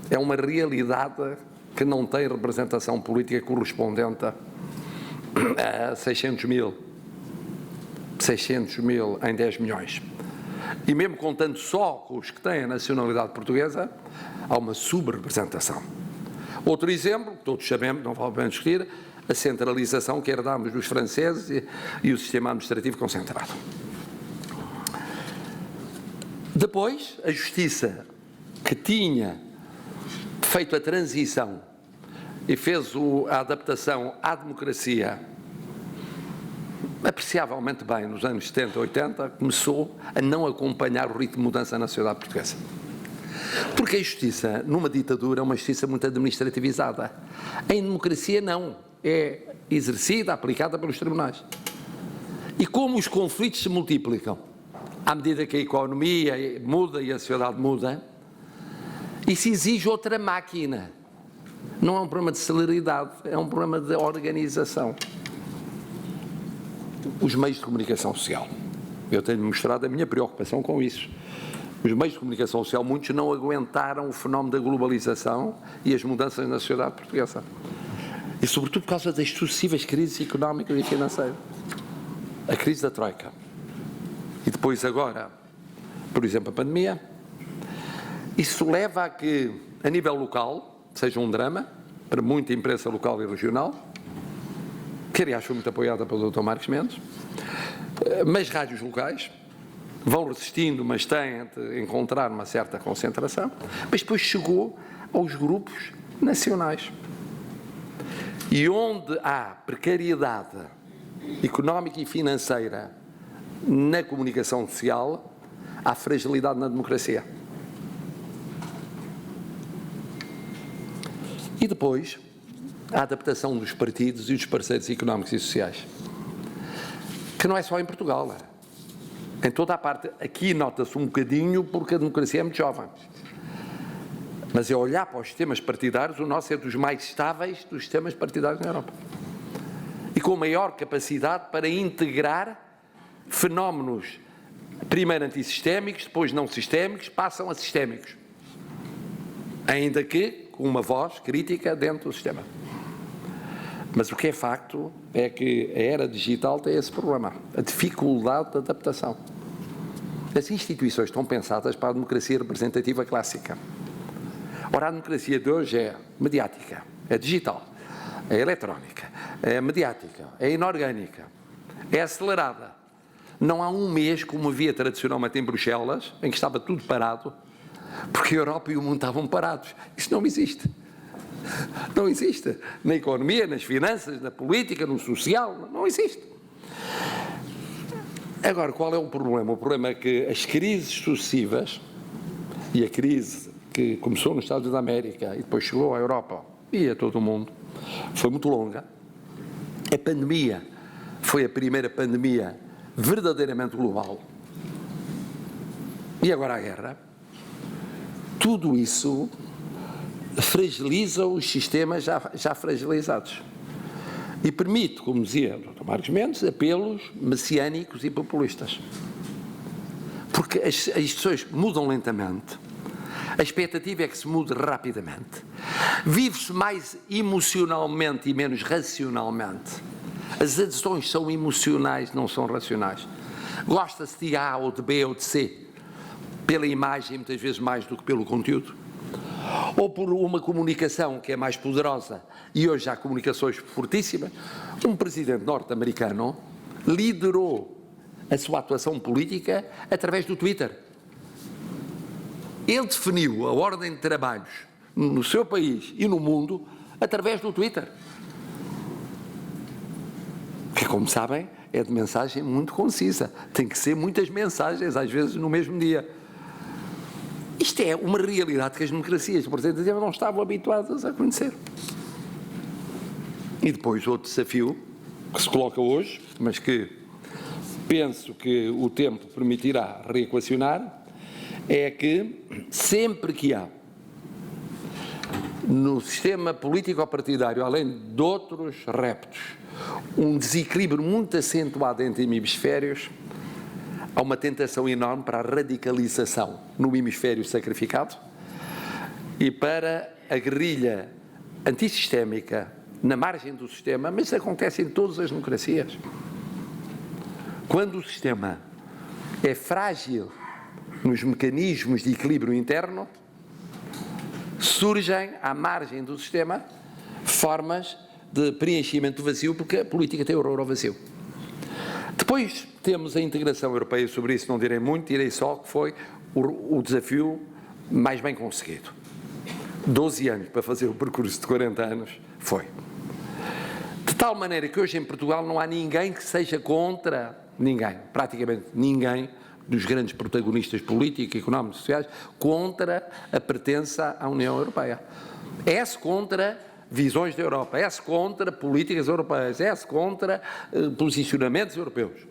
É uma realidade que não tem representação política correspondente a 600 mil em 10 milhões. E mesmo contando só com os que têm a nacionalidade portuguesa, há uma subrepresentação. Outro exemplo, que todos sabemos, não vale a pena discutir, a centralização que herdámos dos franceses e o sistema administrativo concentrado. Depois, a Justiça, que tinha feito a transição e fez a adaptação à democracia apreciavelmente bem nos anos 70, 80, começou a não acompanhar o ritmo de mudança na sociedade portuguesa. Porque a justiça, numa ditadura, é uma justiça muito administrativizada. Em democracia, não. É exercida, aplicada pelos tribunais. E como os conflitos se multiplicam, à medida que a economia muda e a sociedade muda, isso exige outra máquina. Não é um problema de celeridade, é um problema de organização. Os meios de comunicação social. Eu tenho mostrado a minha preocupação com isso. Os meios de comunicação social, muitos não aguentaram o fenómeno da globalização e as mudanças na sociedade portuguesa. E sobretudo por causa das sucessivas crises económicas e financeiras. A crise da Troika, depois agora, por exemplo, a pandemia, isso leva a que, a nível local, seja um drama para muita imprensa local e regional, que aliás foi muito apoiada pelo Dr. Marcos Mendes, mas rádios locais vão resistindo, mas têm de encontrar uma certa concentração, mas depois chegou aos grupos nacionais. E onde há precariedade económica e financeira na comunicação social, há fragilidade na democracia. E depois, a adaptação dos partidos e dos parceiros económicos e sociais, que não é só em Portugal, em toda a parte. Aqui nota-se um bocadinho porque a democracia é muito jovem. Mas é olhar para os sistemas partidários, o nosso é dos mais estáveis dos sistemas partidários na Europa. E com maior capacidade para integrar fenómenos, primeiro antissistémicos, depois não sistémicos, passam a sistémicos. Ainda que com uma voz crítica dentro do sistema. Mas o que é facto é que a era digital tem esse problema, a dificuldade de adaptação. As instituições estão pensadas para a democracia representativa clássica. Ora, a democracia de hoje é mediática, é digital, é eletrónica, é mediática, é inorgânica, é acelerada. Não há um mês, como havia tradicionalmente em Bruxelas, em que estava tudo parado, porque a Europa e o mundo estavam parados. Isso não existe. Não existe. Na economia, nas finanças, na política, no social, não existe. Agora, qual é o problema? O problema é que as crises sucessivas, e a crise que começou nos Estados Unidos da América e depois chegou à Europa e a todo o mundo, foi muito longa. A pandemia foi a primeira pandemia verdadeiramente global. E agora a guerra. Tudo isso fragiliza os sistemas já fragilizados e permite, como dizia o Dr. Marcos Mendes, apelos messiânicos e populistas. Porque as instituições mudam lentamente, a expectativa é que se mude rapidamente, vive-se mais emocionalmente e menos racionalmente. As adesões são emocionais, não são racionais. Gosta-se de A ou de B ou de C, pela imagem, muitas vezes mais do que pelo conteúdo, ou por uma comunicação que é mais poderosa, e hoje há comunicações fortíssimas. Um presidente norte-americano liderou a sua atuação política através do Twitter. Ele definiu a ordem de trabalhos no seu país e no mundo através do Twitter. Que, como sabem, é de mensagem muito concisa. Tem que ser muitas mensagens, às vezes no mesmo dia. Isto é uma realidade que as democracias representativas não estavam habituadas a conhecer. E depois outro desafio que se coloca hoje, mas que penso que o tempo permitirá reequacionar, é que sempre que há no sistema político-partidário, além de outros reptos, um desequilíbrio muito acentuado entre hemisférios, há uma tentação enorme para a radicalização no hemisfério sacrificado e para a guerrilha antissistémica na margem do sistema, mas isso acontece em todas as democracias. Quando o sistema é frágil nos mecanismos de equilíbrio interno, surgem à margem do sistema formas de preenchimento do vazio, porque a política tem horror ao vazio. Depois temos a integração europeia, sobre isso não direi muito, direi só que foi o desafio mais bem conseguido. 12 anos para fazer o percurso de 40 anos, foi. De tal maneira que hoje em Portugal não há ninguém que seja contra, ninguém, praticamente ninguém, dos grandes protagonistas políticos, económicos e sociais, contra a pertença à União Europeia. É-se contra visões da Europa, é-se contra políticas europeias, é-se contra posicionamentos europeus.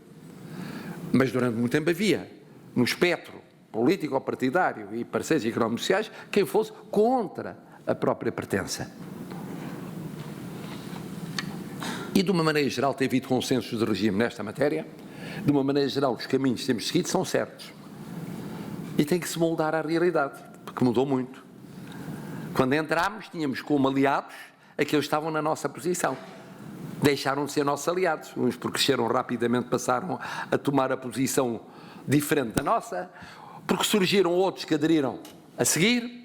Mas durante muito tempo havia, no espectro político-partidário e parceiros económicos e sociais, quem fosse contra a própria pertença. E, de uma maneira geral, tem havido consensos de regime nesta matéria. De uma maneira geral, os caminhos que temos seguido são certos. E tem que se moldar à realidade, porque mudou muito. Quando entramos, tínhamos como aliados aqueles que estavam na nossa posição. Deixaram de ser nossos aliados. Uns, porque cresceram rapidamente, passaram a tomar a posição diferente da nossa, porque surgiram outros que aderiram a seguir,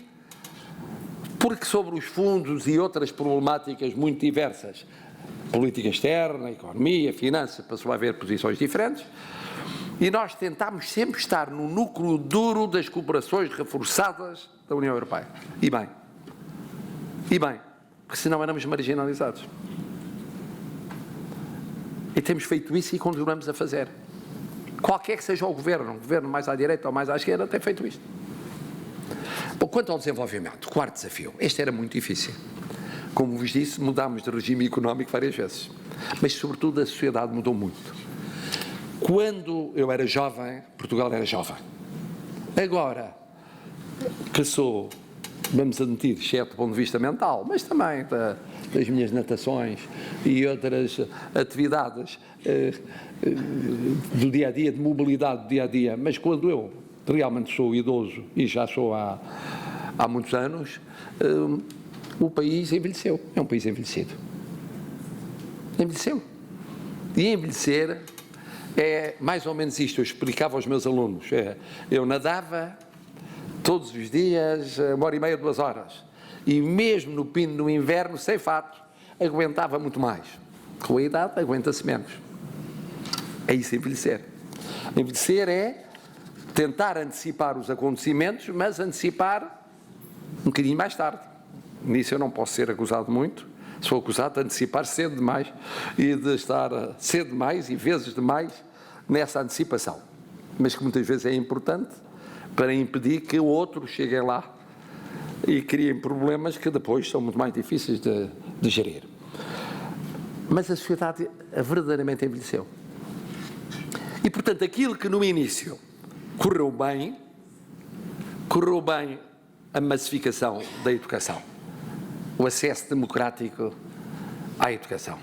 porque sobre os fundos e outras problemáticas muito diversas, política externa, economia, finanças, passou a haver posições diferentes, e nós tentámos sempre estar no núcleo duro das cooperações reforçadas da União Europeia. E bem, porque senão éramos marginalizados. E temos feito isso e continuamos a fazer. Qualquer que seja o governo mais à direita ou mais à esquerda, tem feito isto. Bom, quanto ao desenvolvimento, quarto desafio, este era muito difícil. Como vos disse, mudámos de regime económico várias vezes, mas sobretudo a sociedade mudou muito. Quando eu era jovem, Portugal era jovem. Agora, que sou, vamos admitir, exceto do ponto de vista mental, mas também das minhas natações e outras atividades do dia-a-dia, de mobilidade do dia-a-dia, mas quando eu realmente sou idoso e já sou há muitos anos, o país envelheceu, é um país envelhecido. Envelheceu. E envelhecer é mais ou menos isto, eu explicava aos meus alunos, eu nadava todos os dias, 1h30, 2 horas, e mesmo no pino do inverno, sem fato, aguentava muito mais. Com a idade, aguenta-se menos. É isso envelhecer. Envelhecer é tentar antecipar os acontecimentos, mas antecipar um bocadinho mais tarde. Nisso eu não posso ser acusado muito, sou acusado de antecipar cedo demais e de estar cedo demais e vezes demais nessa antecipação, mas que muitas vezes é importante para impedir que outros cheguem lá e criem problemas que depois são muito mais difíceis de gerir. Mas a sociedade verdadeiramente envelheceu. E, portanto, aquilo que no início correu bem a massificação da educação, o acesso democrático à educação,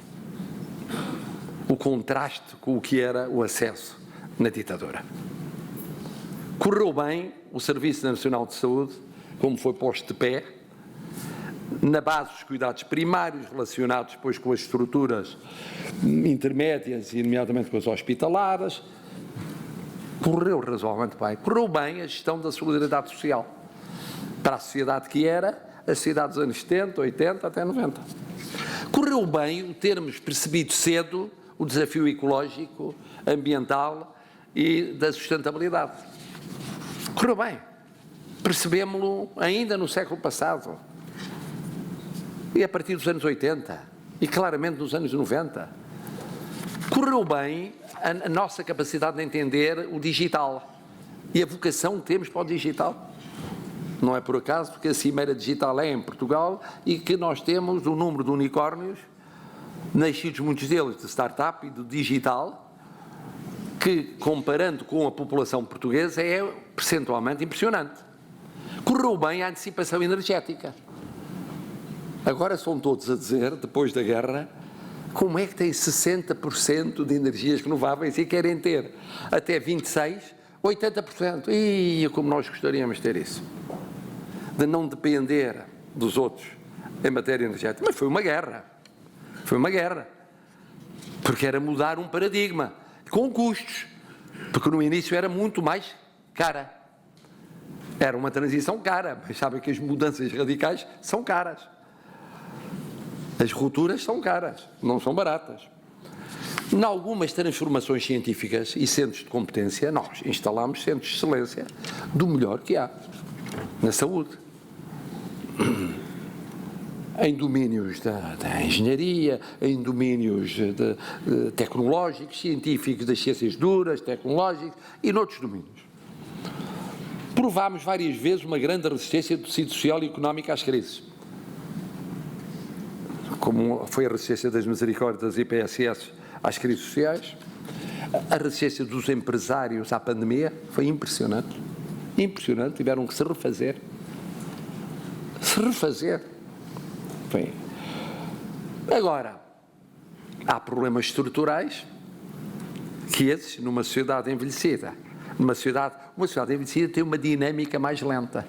o contraste com o que era o acesso na ditadura. Correu bem o Serviço Nacional de Saúde, como foi posto de pé, na base dos cuidados primários, relacionados depois com as estruturas intermédias e, nomeadamente, com as hospitalares. Correu razoavelmente bem. Correu bem a gestão da solidariedade social para a sociedade que era a sociedade dos anos 70, 80 até 90. Correu bem o termos percebido cedo o desafio ecológico, ambiental e da sustentabilidade. Correu bem. Percebemos-lo ainda no século passado. E a partir dos anos 80. E claramente nos anos 90. Correu bem a nossa capacidade de entender o digital. E a vocação que temos para o digital. Não é por acaso, porque a Cimeira Digital é em Portugal e que nós temos o número de unicórnios, nascidos muitos deles de startup e do digital, que, comparando com a população portuguesa, é percentualmente impressionante. Correu bem a antecipação energética. Agora são todos a dizer, depois da guerra, como é que tem 60% de energias renováveis e querem ter até 26, 80%. E como nós gostaríamos de ter isso. De não depender dos outros em matéria energética. Mas foi uma guerra. Foi uma guerra. Porque era mudar um paradigma, com custos. Porque no início era muito mais cara. Era uma transição cara, mas sabem que as mudanças radicais são caras. As rupturas são caras, não são baratas. Em algumas transformações científicas e centros de competência, nós instalamos centros de excelência do melhor que há na saúde. Em domínios da engenharia, em domínios tecnológicos, científicos, das ciências duras, tecnológicos e noutros domínios. Provámos várias vezes uma grande resistência do tecido social e económico às crises. Como foi a resistência das misericórdias das IPSS às crises sociais, a resistência dos empresários à pandemia foi impressionante. Impressionante, tiveram que se refazer. Bem, agora, há problemas estruturais que esses, numa sociedade envelhecida, uma sociedade envelhecida tem uma dinâmica mais lenta.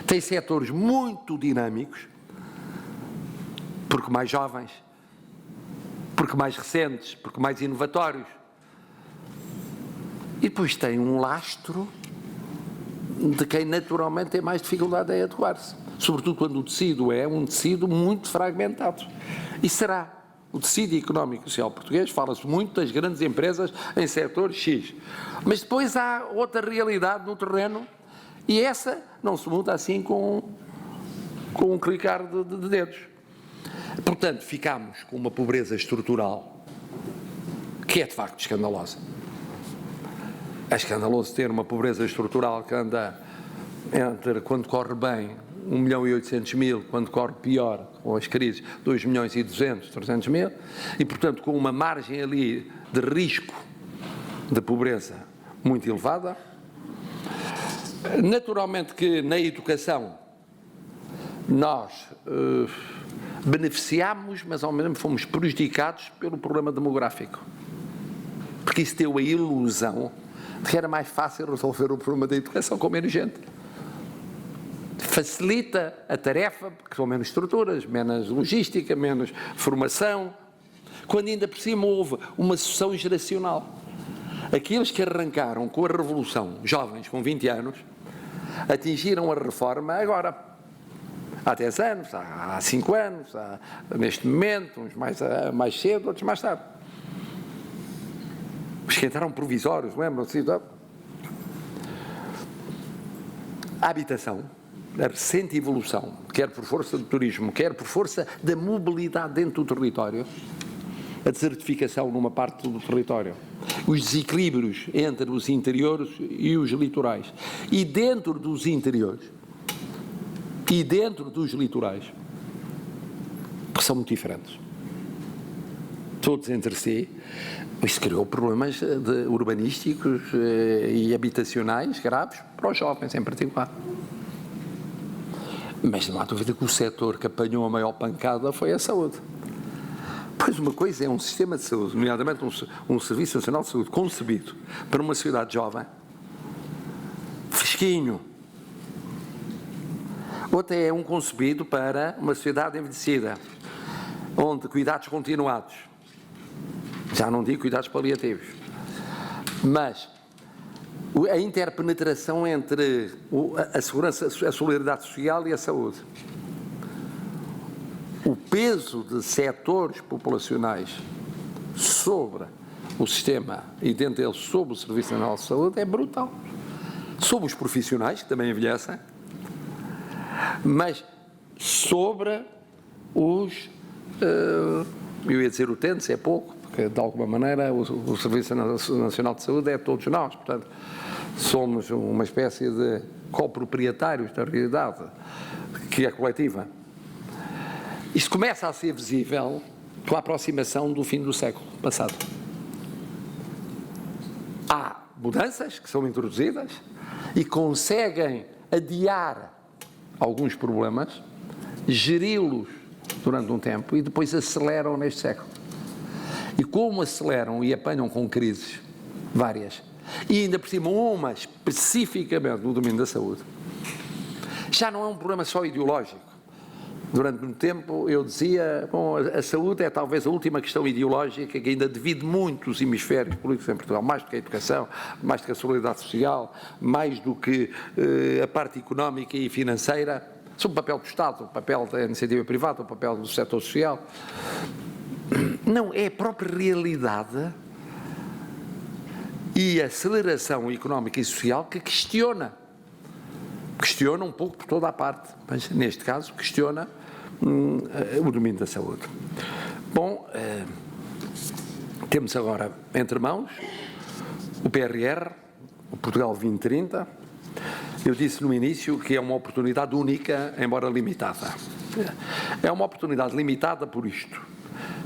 Tem setores muito dinâmicos, porque mais jovens, porque mais recentes, porque mais inovatórios. E depois tem um lastro de quem naturalmente tem mais dificuldade em adequar-se, sobretudo quando o tecido é um tecido muito fragmentado. E será. O tecido económico e social português, fala-se muito das grandes empresas em setor X. Mas depois há outra realidade no terreno e essa não se muda assim com um clicar de dedos. Portanto, ficamos com uma pobreza estrutural que é de facto escandalosa. É escandaloso ter uma pobreza estrutural que anda entre, quando corre bem, 1.800.000, quando corre pior, com as crises, 2.200.000, 300.000, e, portanto, com uma margem ali de risco de pobreza muito elevada. Naturalmente que na educação nós beneficiámos, mas ao mesmo tempo fomos prejudicados pelo problema demográfico. Porque isso deu a ilusão de que era mais fácil resolver o problema da educação com menos gente. Facilita a tarefa, porque são menos estruturas, menos logística, menos formação, quando ainda por cima houve uma sucessão geracional. Aqueles que arrancaram com a Revolução, jovens com 20 anos, atingiram a reforma agora, há 10 anos, há 5 anos, neste momento, uns mais cedo, outros mais tarde. Os que entraram provisórios, lembram-se? A habitação, a recente evolução, quer por força do turismo, quer por força da mobilidade dentro do território, a desertificação numa parte do território, os desequilíbrios entre os interiores e os litorais, e dentro dos interiores, e dentro dos litorais, que são muito diferentes, todos entre si. Isso criou problemas urbanísticos e habitacionais graves para os jovens em particular. Mas não há dúvida que o setor que apanhou a maior pancada foi a saúde. Pois uma coisa é um sistema de saúde, nomeadamente um Serviço Nacional de Saúde concebido para uma sociedade jovem, fresquinho. Outra é um concebido para uma sociedade envelhecida, onde cuidados continuados, já não digo cuidados paliativos, mas a interpenetração entre a segurança, a solidariedade social e a saúde. O peso de setores populacionais sobre o sistema e dentro deles sobre o Serviço Nacional de Saúde é brutal. Sobre os profissionais, que também envelhecem, mas sobre os, eu ia dizer utentes, é pouco, porque de alguma maneira o Serviço Nacional de Saúde é todos nós, portanto, somos uma espécie de coproprietários da realidade que é coletiva. Isto começa a ser visível com a aproximação do fim do século passado. Há mudanças que são introduzidas e conseguem adiar alguns problemas, geri-los durante um tempo e depois aceleram neste século. E como aceleram e apanham com crises várias, e ainda por cima uma especificamente no domínio da saúde, já não é um problema só ideológico. Durante muito tempo eu dizia, bom, a saúde é talvez a última questão ideológica que ainda divide muito os hemisférios políticos em Portugal, mais do que a educação, mais do que a solidariedade social, mais do que a parte económica e financeira, sobre o papel do Estado, o papel da iniciativa privada, o papel do setor social. Não, é a própria realidade e a aceleração económica e social que questiona um pouco por toda a parte, mas neste caso questiona o domínio da saúde. Bom, temos agora entre mãos o PRR, o Portugal 2030. Eu disse no início que é uma oportunidade única, embora limitada. É uma oportunidade limitada por isto.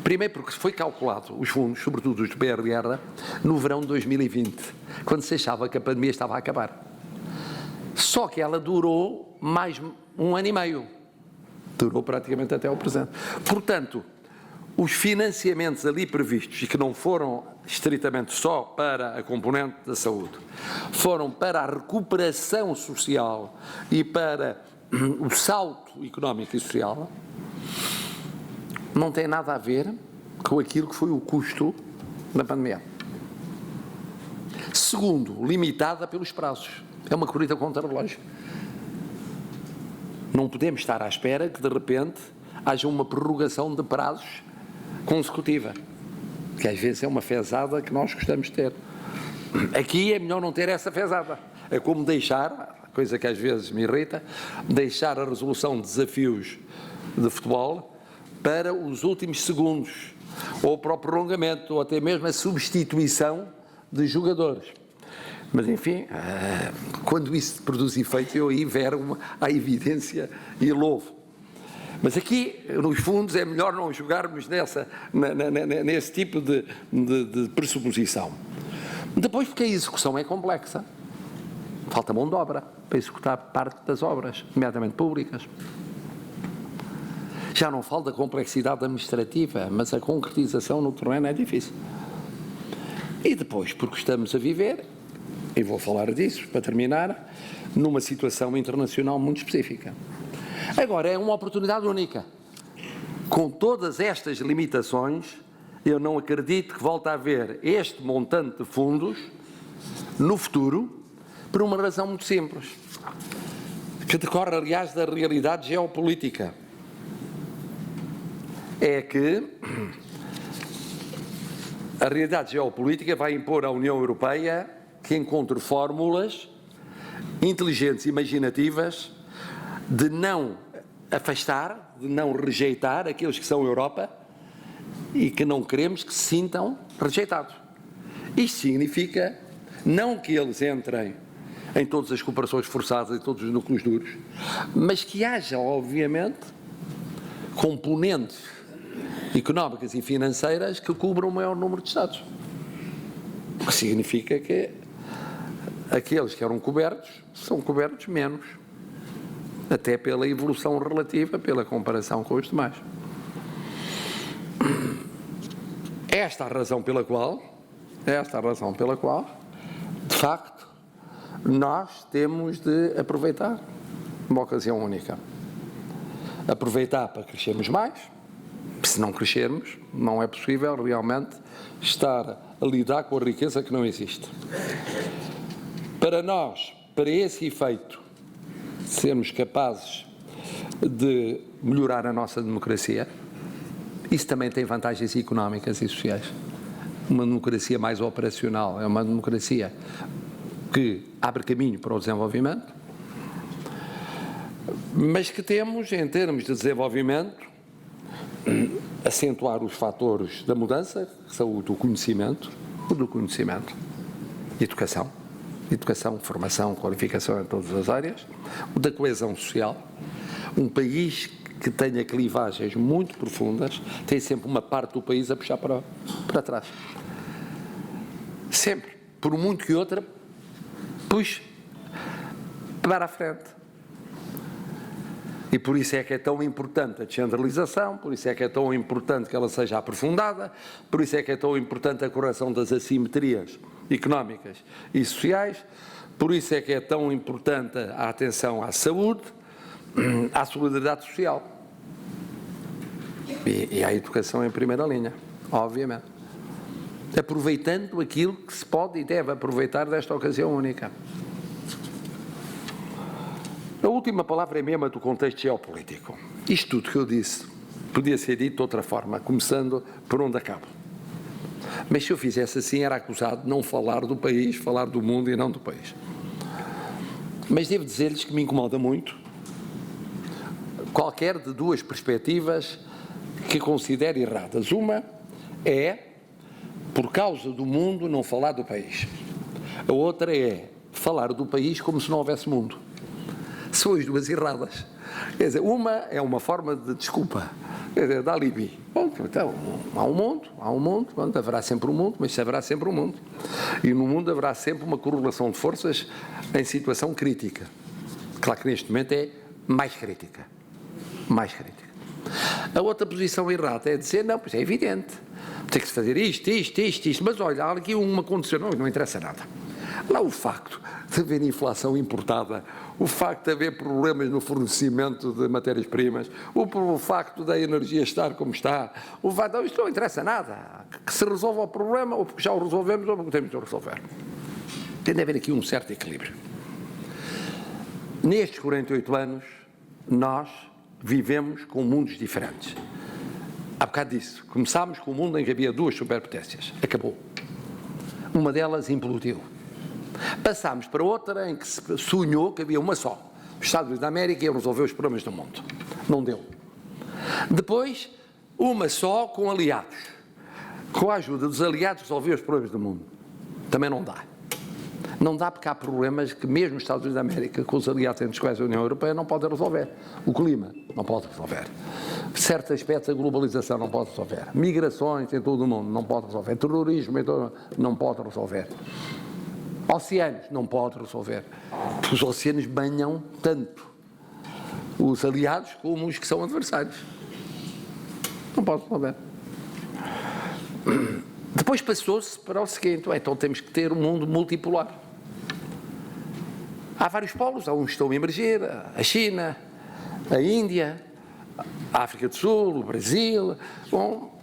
Primeiro porque foi calculado os fundos, sobretudo os do PRR, no verão de 2020, quando se achava que a pandemia estava a acabar. Só que ela durou mais 1 ano e meio. Durou praticamente até ao presente. Portanto, os financiamentos ali previstos, e que não foram estritamente só para a componente da saúde, foram para a recuperação social e para o salto económico e social, não tem nada a ver com aquilo que foi o custo da pandemia. Segundo, limitada pelos prazos. É uma corrida contra o relógio. Não podemos estar à espera que, de repente, haja uma prorrogação de prazos consecutiva, que às vezes é uma fezada que nós gostamos de ter. Aqui é melhor não ter essa fezada. É como deixar, coisa que às vezes me irrita, deixar a resolução de desafios de futebol para os últimos segundos, ou para o prolongamento, ou até mesmo a substituição de jogadores. Mas, enfim, quando isso produz efeito, eu aí vero a evidência e louvo. Mas aqui, nos fundos, é melhor não jogarmos nesse tipo de pressuposição. Depois, porque a execução é complexa. Falta mão de obra para executar parte das obras, nomeadamente públicas. Já não falo da complexidade administrativa, mas a concretização no terreno é difícil. E depois, porque estamos a viver, e vou falar disso para terminar, numa situação internacional muito específica. Agora, é uma oportunidade única. Com todas estas limitações, eu não acredito que volte a haver este montante de fundos no futuro, por uma razão muito simples, que decorre, aliás, da realidade geopolítica. É que a realidade geopolítica vai impor à União Europeia que encontre fórmulas inteligentes e imaginativas de não afastar, de não rejeitar aqueles que são Europa e que não queremos que se sintam rejeitados. Isto significa não que eles entrem em todas as cooperações forçadas e todos os núcleos duros, mas que haja, obviamente, componentes económicas e financeiras que cubram o maior número de Estados. O que significa que aqueles que eram cobertos são cobertos menos, até pela evolução relativa, pela comparação com os demais. Esta é a razão pela qual, de facto, nós temos de aproveitar uma ocasião única. Aproveitar para crescermos mais. Se não crescermos, não é possível realmente estar a lidar com a riqueza que não existe. Para nós, para esse efeito, sermos capazes de melhorar a nossa democracia, isso também tem vantagens económicas e sociais. Uma democracia mais operacional é uma democracia que abre caminho para o desenvolvimento, mas que temos, em termos de desenvolvimento, acentuar os fatores da mudança, que são o do conhecimento, educação, formação, qualificação em todas as áreas, o da coesão social. Um país que tenha clivagens muito profundas tem sempre uma parte do país a puxar para trás. Sempre, por muito que outra, puxe para a frente. E por isso é que é tão importante a descentralização, por isso é que é tão importante que ela seja aprofundada, por isso é que é tão importante a correção das assimetrias económicas e sociais, por isso é que é tão importante a atenção à saúde, à solidariedade social e à educação em primeira linha, obviamente. Aproveitando aquilo que se pode e deve aproveitar desta ocasião única. A última palavra é mesmo do contexto geopolítico. Isto tudo que eu disse podia ser dito de outra forma, começando por onde acabo. Mas se eu fizesse assim, era acusado de não falar do país, falar do mundo e não do país. Mas devo dizer-lhes que me incomoda muito qualquer de duas perspectivas que considero erradas. Uma é, por causa do mundo, não falar do país. A outra é falar do país como se não houvesse mundo. São as duas erradas. Quer dizer, uma é uma forma de desculpa, quer dizer, de alibi. Bom, então, há um mundo, bom, haverá sempre um mundo, mas haverá sempre um mundo. E no mundo haverá sempre uma correlação de forças em situação crítica. Claro que neste momento é mais crítica. A outra posição errada é dizer, não, pois é evidente, tem que se fazer isto, mas olha, há aqui uma condição, não interessa nada. Lá o facto de haver inflação importada, o facto de haver problemas no fornecimento de matérias-primas, o facto da energia estar como está, isto não interessa nada. Que se resolva o problema, ou porque já o resolvemos, ou porque temos de o resolver. Tem de haver aqui um certo equilíbrio. Nestes 48 anos, nós vivemos com mundos diferentes. Há bocado disso. Começámos com um mundo em que havia duas superpotências. Acabou. Uma delas implodiu. Passámos para outra em que se sonhou que havia uma só. Os Estados Unidos da América iam resolver os problemas do mundo. Não deu. Depois, uma só com aliados. Com a ajuda dos aliados resolver os problemas do mundo. Também não dá. Não dá porque há problemas que mesmo os Estados Unidos da América, com os aliados entre os quais a União Europeia, não pode resolver. O clima não pode resolver. Certos aspectos da globalização não pode resolver. Migrações em todo o mundo não pode resolver. Terrorismo em todo o mundo não pode resolver. Oceanos não pode resolver. Os oceanos banham tanto os aliados como os que são adversários. Não pode resolver. Depois passou-se para o seguinte, então temos que ter um mundo multipolar. Há vários polos, há uns que estão a emergir, a China, a Índia, a África do Sul, o Brasil, bom,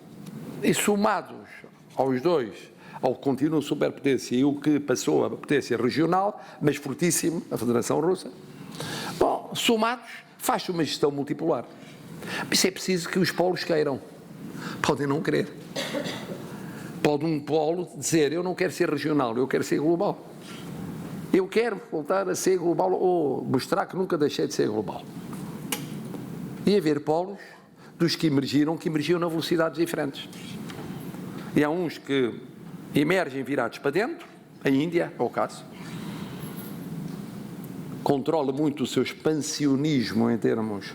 e somados aos dois, ao que continua superpotência e o que passou a potência regional, mas fortíssimo, a Federação Russa, bom, somados, faz-se uma gestão multipolar. Por isso é preciso que os polos queiram. Podem não querer. Pode um polo dizer, eu não quero ser regional, eu quero ser global. Eu quero voltar a ser global ou mostrar que nunca deixei de ser global. E haver polos dos que emergiram na velocidades diferentes. E há uns que emergem virados para dentro, a Índia é o caso, controla muito o seu expansionismo em termos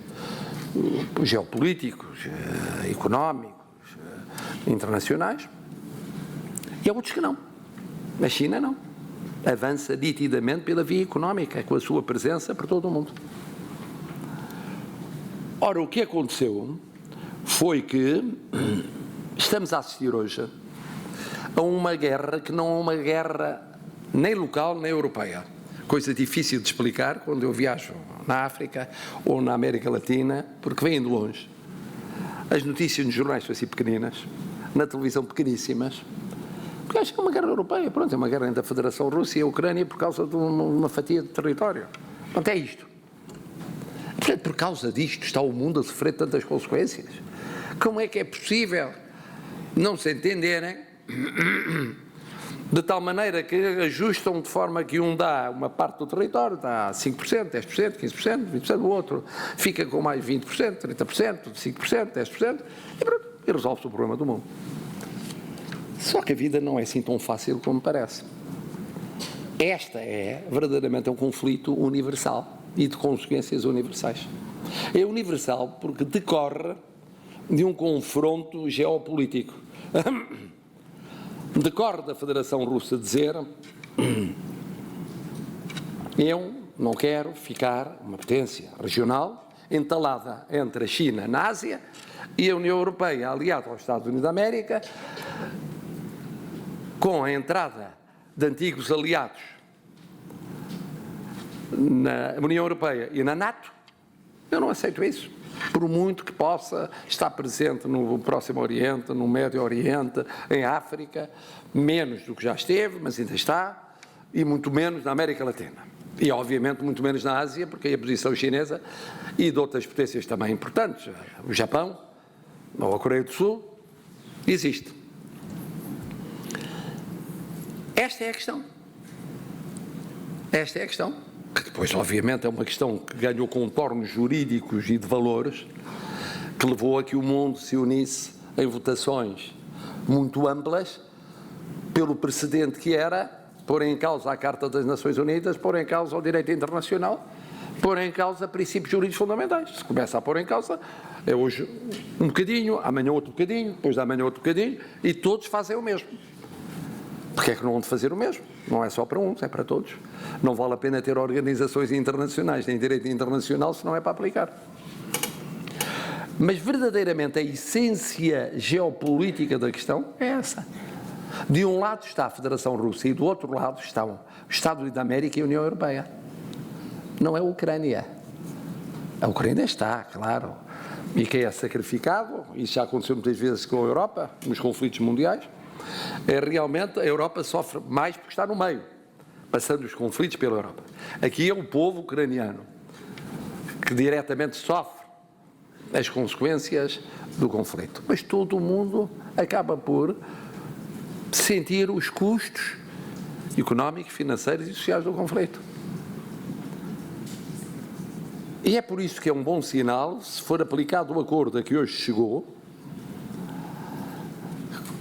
geopolíticos, económicos, internacionais, e há outros que não. A China não. Avança nitidamente pela via económica, com a sua presença por todo o mundo. Ora, o que aconteceu foi que estamos a assistir hoje a uma guerra que não é uma guerra nem local nem europeia. Coisa difícil de explicar quando eu viajo na África ou na América Latina, porque vêm de longe. As notícias nos jornais são assim pequeninas, na televisão pequeníssimas, porque acho que é uma guerra europeia, pronto, é uma guerra entre a Federação Russa e a Ucrânia por causa de uma fatia de território. Pronto, é isto. Portanto, por causa disto está o mundo a sofrer tantas consequências. Como é que é possível não se entenderem de tal maneira que ajustam de forma que um dá uma parte do território, dá 5%, 10%, 15%, 20%, o outro fica com mais 20%, 30%, 5%, 10%, e pronto, e resolve-se o problema do mundo. Só que a vida não é assim tão fácil como parece. Esta é verdadeiramente um conflito universal e de consequências universais. É universal porque decorre de um confronto geopolítico. Decorre da Federação Russa dizer eu não quero ficar uma potência regional entalada entre a China na Ásia e a União Europeia aliada aos Estados Unidos da América, com a entrada de antigos aliados na União Europeia e na NATO. Eu não aceito isso, por muito que possa estar presente no Próximo Oriente, no Médio Oriente, em África, menos do que já esteve, mas ainda está, e muito menos na América Latina. E, obviamente, muito menos na Ásia, porque a posição chinesa e de outras potências também importantes, o Japão, ou a Coreia do Sul, existe. Esta é a questão. Esta é a questão. Que depois, obviamente, é uma questão que ganhou contornos jurídicos e de valores, que levou a que o mundo se unisse em votações muito amplas, pelo precedente que era pôr em causa a Carta das Nações Unidas, pôr em causa o direito internacional, pôr em causa princípios jurídicos fundamentais. Se começa a pôr em causa, é hoje um bocadinho, amanhã outro bocadinho, depois de amanhã outro bocadinho, e todos fazem o mesmo. Porque é que não vão fazer o mesmo? Não é só para uns, é para todos. Não vale a pena ter organizações internacionais nem direito internacional se não é para aplicar. Mas verdadeiramente a essência geopolítica da questão é essa. De um lado está a Federação Russa e do outro lado estão os Estados Unidos da América e a União Europeia. Não é a Ucrânia. A Ucrânia está, claro. E quem é sacrificado, isso já aconteceu muitas vezes com a Europa, nos conflitos mundiais, é realmente a Europa sofre mais porque está no meio. passando os conflitos pela Europa. Aqui é o povo ucraniano que diretamente sofre as consequências do conflito. Mas todo o mundo acaba por sentir os custos económicos, financeiros e sociais do conflito. E é por isso que é um bom sinal se for aplicado o acordo a que hoje chegou,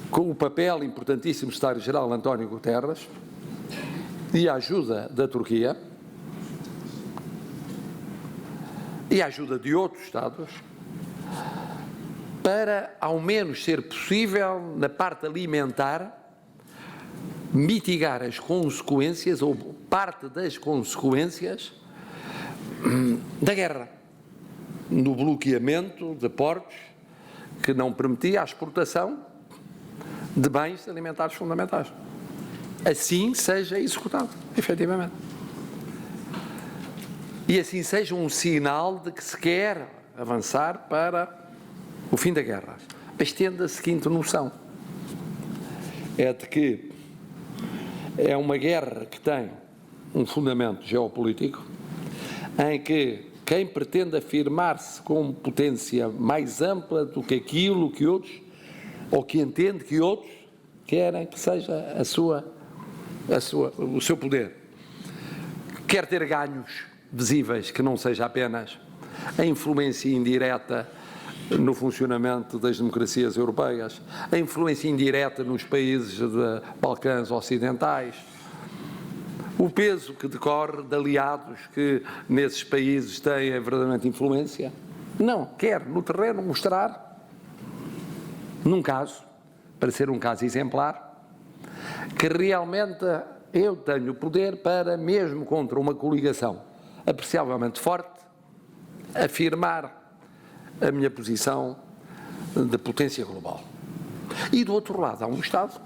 com o papel importantíssimo do Secretário-Geral António Guterres e a ajuda da Turquia e a ajuda de outros Estados, para, ao menos ser possível, na parte alimentar, mitigar as consequências, ou parte das consequências, da guerra, no bloqueamento de portos que não permitia a exportação de bens alimentares fundamentais. Assim seja executado, efetivamente. E assim seja um sinal de que se quer avançar para o fim da guerra. Mas tendo a seguinte noção, é de que é uma guerra que tem um fundamento geopolítico, em que quem pretende afirmar-se como potência mais ampla do que aquilo que outros, ou que entende que outros querem que seja o seu poder, quer ter ganhos visíveis, que não seja apenas a influência indireta no funcionamento das democracias europeias, a influência indireta nos países de Balcãs ocidentais, o peso que decorre de aliados que nesses países têm verdadeiramente influência. Não, quer no terreno mostrar, num caso, para ser um caso exemplar, que realmente eu tenho poder para, mesmo contra uma coligação apreciavelmente forte, afirmar a minha posição de potência global. E do outro lado há um Estado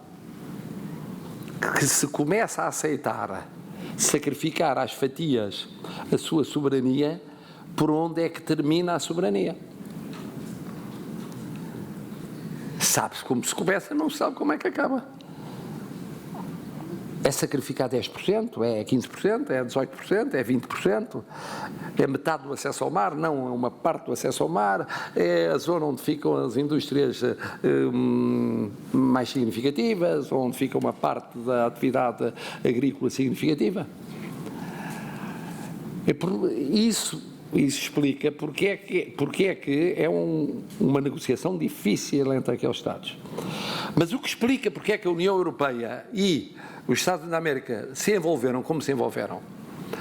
que se começa a aceitar sacrificar às fatias a sua soberania, por onde é que termina a soberania? Sabe-se como se começa, não se sabe como é que acaba. É sacrificar 10%, é 15%, é 18%, é 20%, é metade do acesso ao mar, não, é uma parte do acesso ao mar, é a zona onde ficam as indústrias mais significativas, onde fica uma parte da atividade agrícola significativa. Isso explica porque é que é uma negociação difícil entre aqueles Estados. Mas o que explica porque é que a União Europeia e os Estados da América se envolveram como se envolveram,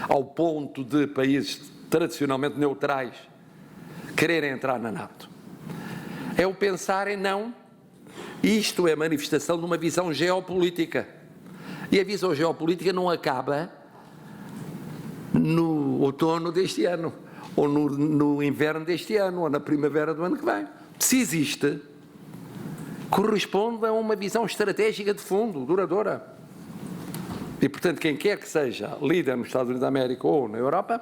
ao ponto de países tradicionalmente neutrais quererem entrar na NATO, é o pensarem não, isto é manifestação de uma visão geopolítica. E a visão geopolítica não acaba no outono deste ano, ou no inverno deste ano, ou na primavera do ano que vem. Se existe, corresponde a uma visão estratégica de fundo, duradoura. E, portanto, quem quer que seja líder nos Estados Unidos da América ou na Europa,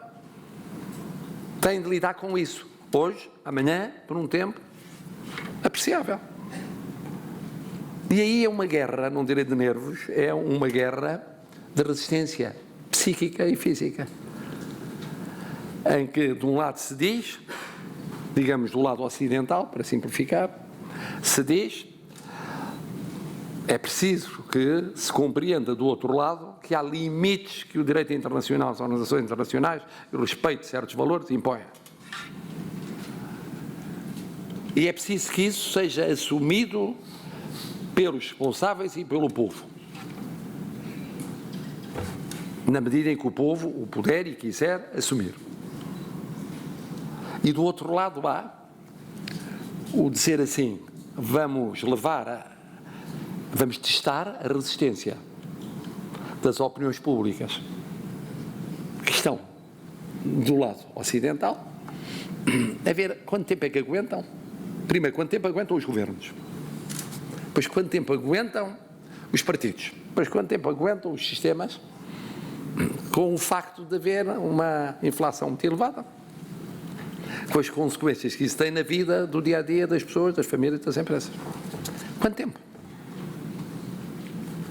tem de lidar com isso, hoje, amanhã, por um tempo apreciável. E aí é uma guerra, não direi de nervos, é uma guerra de resistência psíquica e física, em que de um lado se diz, digamos do lado ocidental, para simplificar, se diz, é preciso que se compreenda do outro lado que há limites que o direito internacional, as organizações internacionais e o respeito de certos valores impõem. E é preciso que isso seja assumido pelos responsáveis e pelo povo, na medida em que o povo o puder e quiser assumir. E do outro lado há o dizer assim, vamos testar a resistência das opiniões públicas que estão do lado ocidental, a ver quanto tempo é que aguentam. Primeiro, quanto tempo aguentam os governos, depois quanto tempo aguentam os partidos, depois quanto tempo aguentam os sistemas, com o facto de haver uma inflação muito elevada, com as consequências que isso tem na vida do dia-a-dia das pessoas, das famílias e das empresas. Quanto tempo?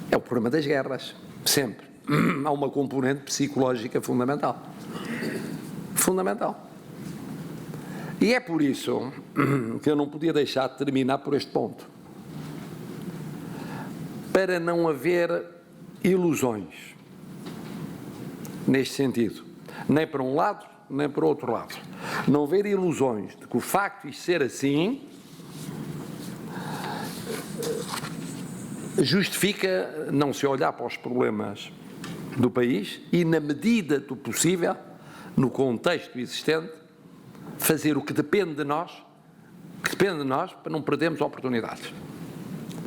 É o problema das guerras, sempre. há uma componente psicológica fundamental. Fundamental. E é por isso que eu não podia deixar de terminar por este ponto. Para não haver ilusões neste sentido, nem para um lado, nem para o outro lado. Não haver ilusões de que o facto de ser assim justifica não se olhar para os problemas do país e, na medida do possível, no contexto existente, fazer o que depende de nós, para não perdermos oportunidades.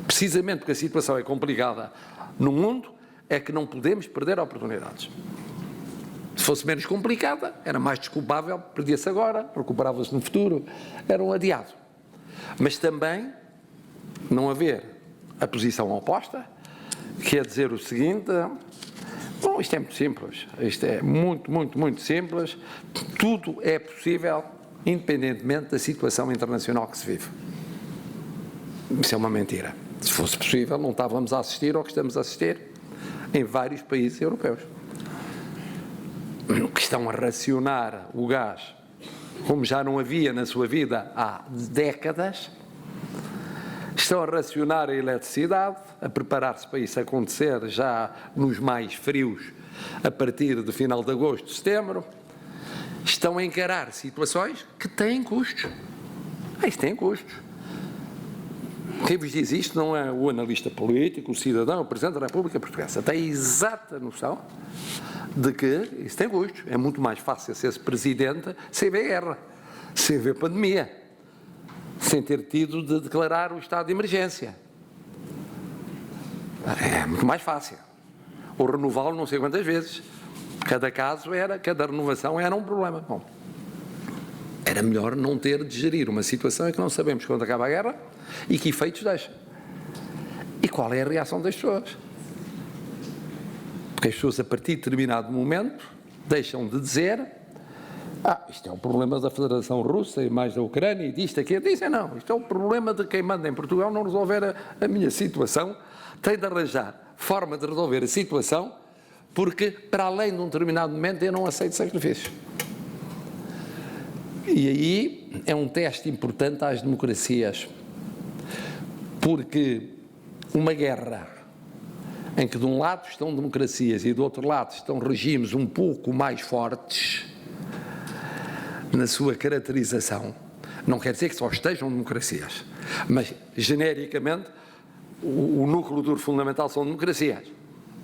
Precisamente porque a situação é complicada no mundo, é que não podemos perder oportunidades. Se fosse menos complicada, era mais desculpável, perdia-se agora, recuperava-se no futuro, era um adiado. Mas também não haver a posição oposta, quer dizer o seguinte: bom, isto é muito simples, isto é muito simples, tudo é possível, independentemente da situação internacional que se vive. Isso é uma mentira. Se fosse possível, não estávamos a assistir ao que estamos a assistir em vários países europeus, que estão a racionar o gás como já não havia na sua vida há décadas, estão a racionar a eletricidade, a preparar-se para isso acontecer já nos mais frios, a partir do final de agosto, setembro, estão a encarar situações que têm custos. Isto tem custos. Quem vos diz isto não é o analista político, o cidadão, o Presidente da República Portuguesa. Tem exata noção de que isso tem custos. É muito mais fácil ser Presidente sem ver guerra, sem ver pandemia, sem ter tido de declarar o estado de emergência. É muito mais fácil. Ou renová-lo não sei quantas vezes. Cada renovação era um problema. Bom, era melhor não ter de gerir uma situação em que não sabemos quando acaba a guerra e que efeitos deixa. E qual é a reação das pessoas? Porque as pessoas, a partir de determinado momento, deixam de dizer: isto é um problema da Federação Russa e mais da Ucrânia e disto, aqui. Dizem: não, isto é um problema de quem manda em Portugal não resolver a minha situação, tem de arranjar forma de resolver a situação, porque, para além de um determinado momento, eu não aceito sacrifícios. E aí é um teste importante às democracias, porque uma guerra em que de um lado estão democracias e do outro lado estão regimes um pouco mais fortes na sua caracterização, não quer dizer que só estejam democracias, mas genericamente o núcleo duro fundamental são democracias.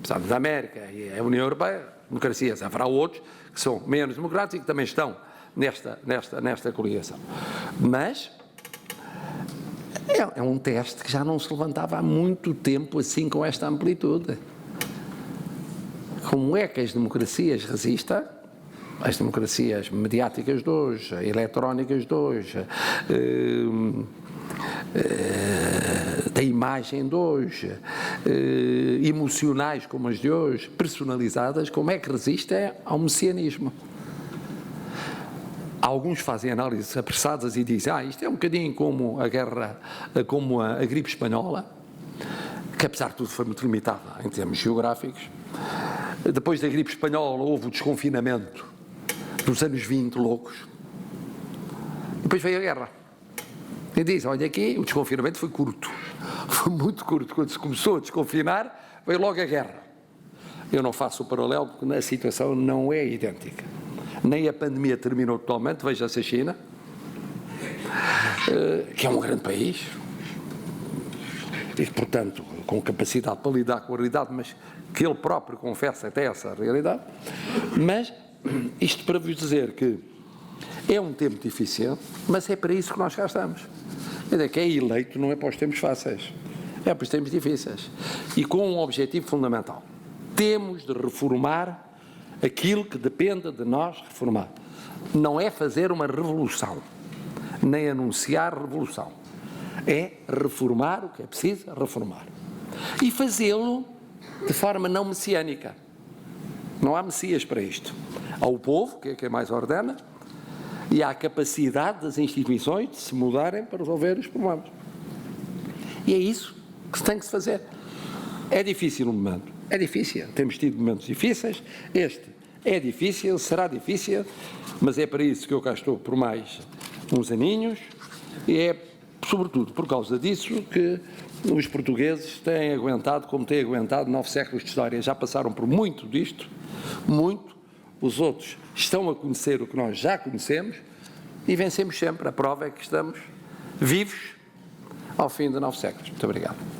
Estados da América e a União Europeia, democracias. Haverá outros que são menos democráticos e que também estão nesta coligação. Mas é um teste que já não se levantava há muito tempo assim, com esta amplitude. Como é que as democracias resistem? As democracias mediáticas de hoje, eletrónicas de hoje, da imagem de hoje, emocionais como as de hoje, personalizadas, como é que resistem ao messianismo? Alguns fazem análises apressadas e dizem: isto é um bocadinho como a guerra, como a gripe espanhola, que apesar de tudo foi muito limitada em termos geográficos. Depois da gripe espanhola houve o desconfinamento dos anos 20 loucos. Depois veio a guerra. E diz: olha, aqui o desconfinamento foi curto, foi muito curto. Quando se começou a desconfinar, veio logo a guerra. Eu não faço o paralelo porque a situação não é idêntica. Nem a pandemia terminou totalmente, veja-se a China, que é um grande país, e portanto com capacidade para lidar com a realidade, mas que ele próprio confessa até essa realidade. Mas isto para vos dizer que é um tempo difícil, mas é para isso que nós cá estamos. Quer dizer, que é eleito não é para os tempos fáceis, é para os tempos difíceis. E com um objetivo fundamental: temos de reformar aquilo que depende de nós reformar. Não é fazer uma revolução, nem anunciar revolução. É reformar o que é preciso reformar. E fazê-lo de forma não messiânica. Não há messias para isto. Há o povo, que é quem mais ordena, e há a capacidade das instituições de se mudarem para resolver os problemas. E é isso que tem que se fazer. É difícil no momento. É difícil, temos tido momentos difíceis, este é difícil, será difícil, mas é para isso que eu cá estou por mais uns aninhos, e é sobretudo por causa disso que os portugueses têm aguentado, como têm aguentado 9 séculos de história, já passaram por muito disto, muito, os outros estão a conhecer o que nós já conhecemos e vencemos sempre. A prova é que estamos vivos ao fim de 9 séculos. Muito obrigado.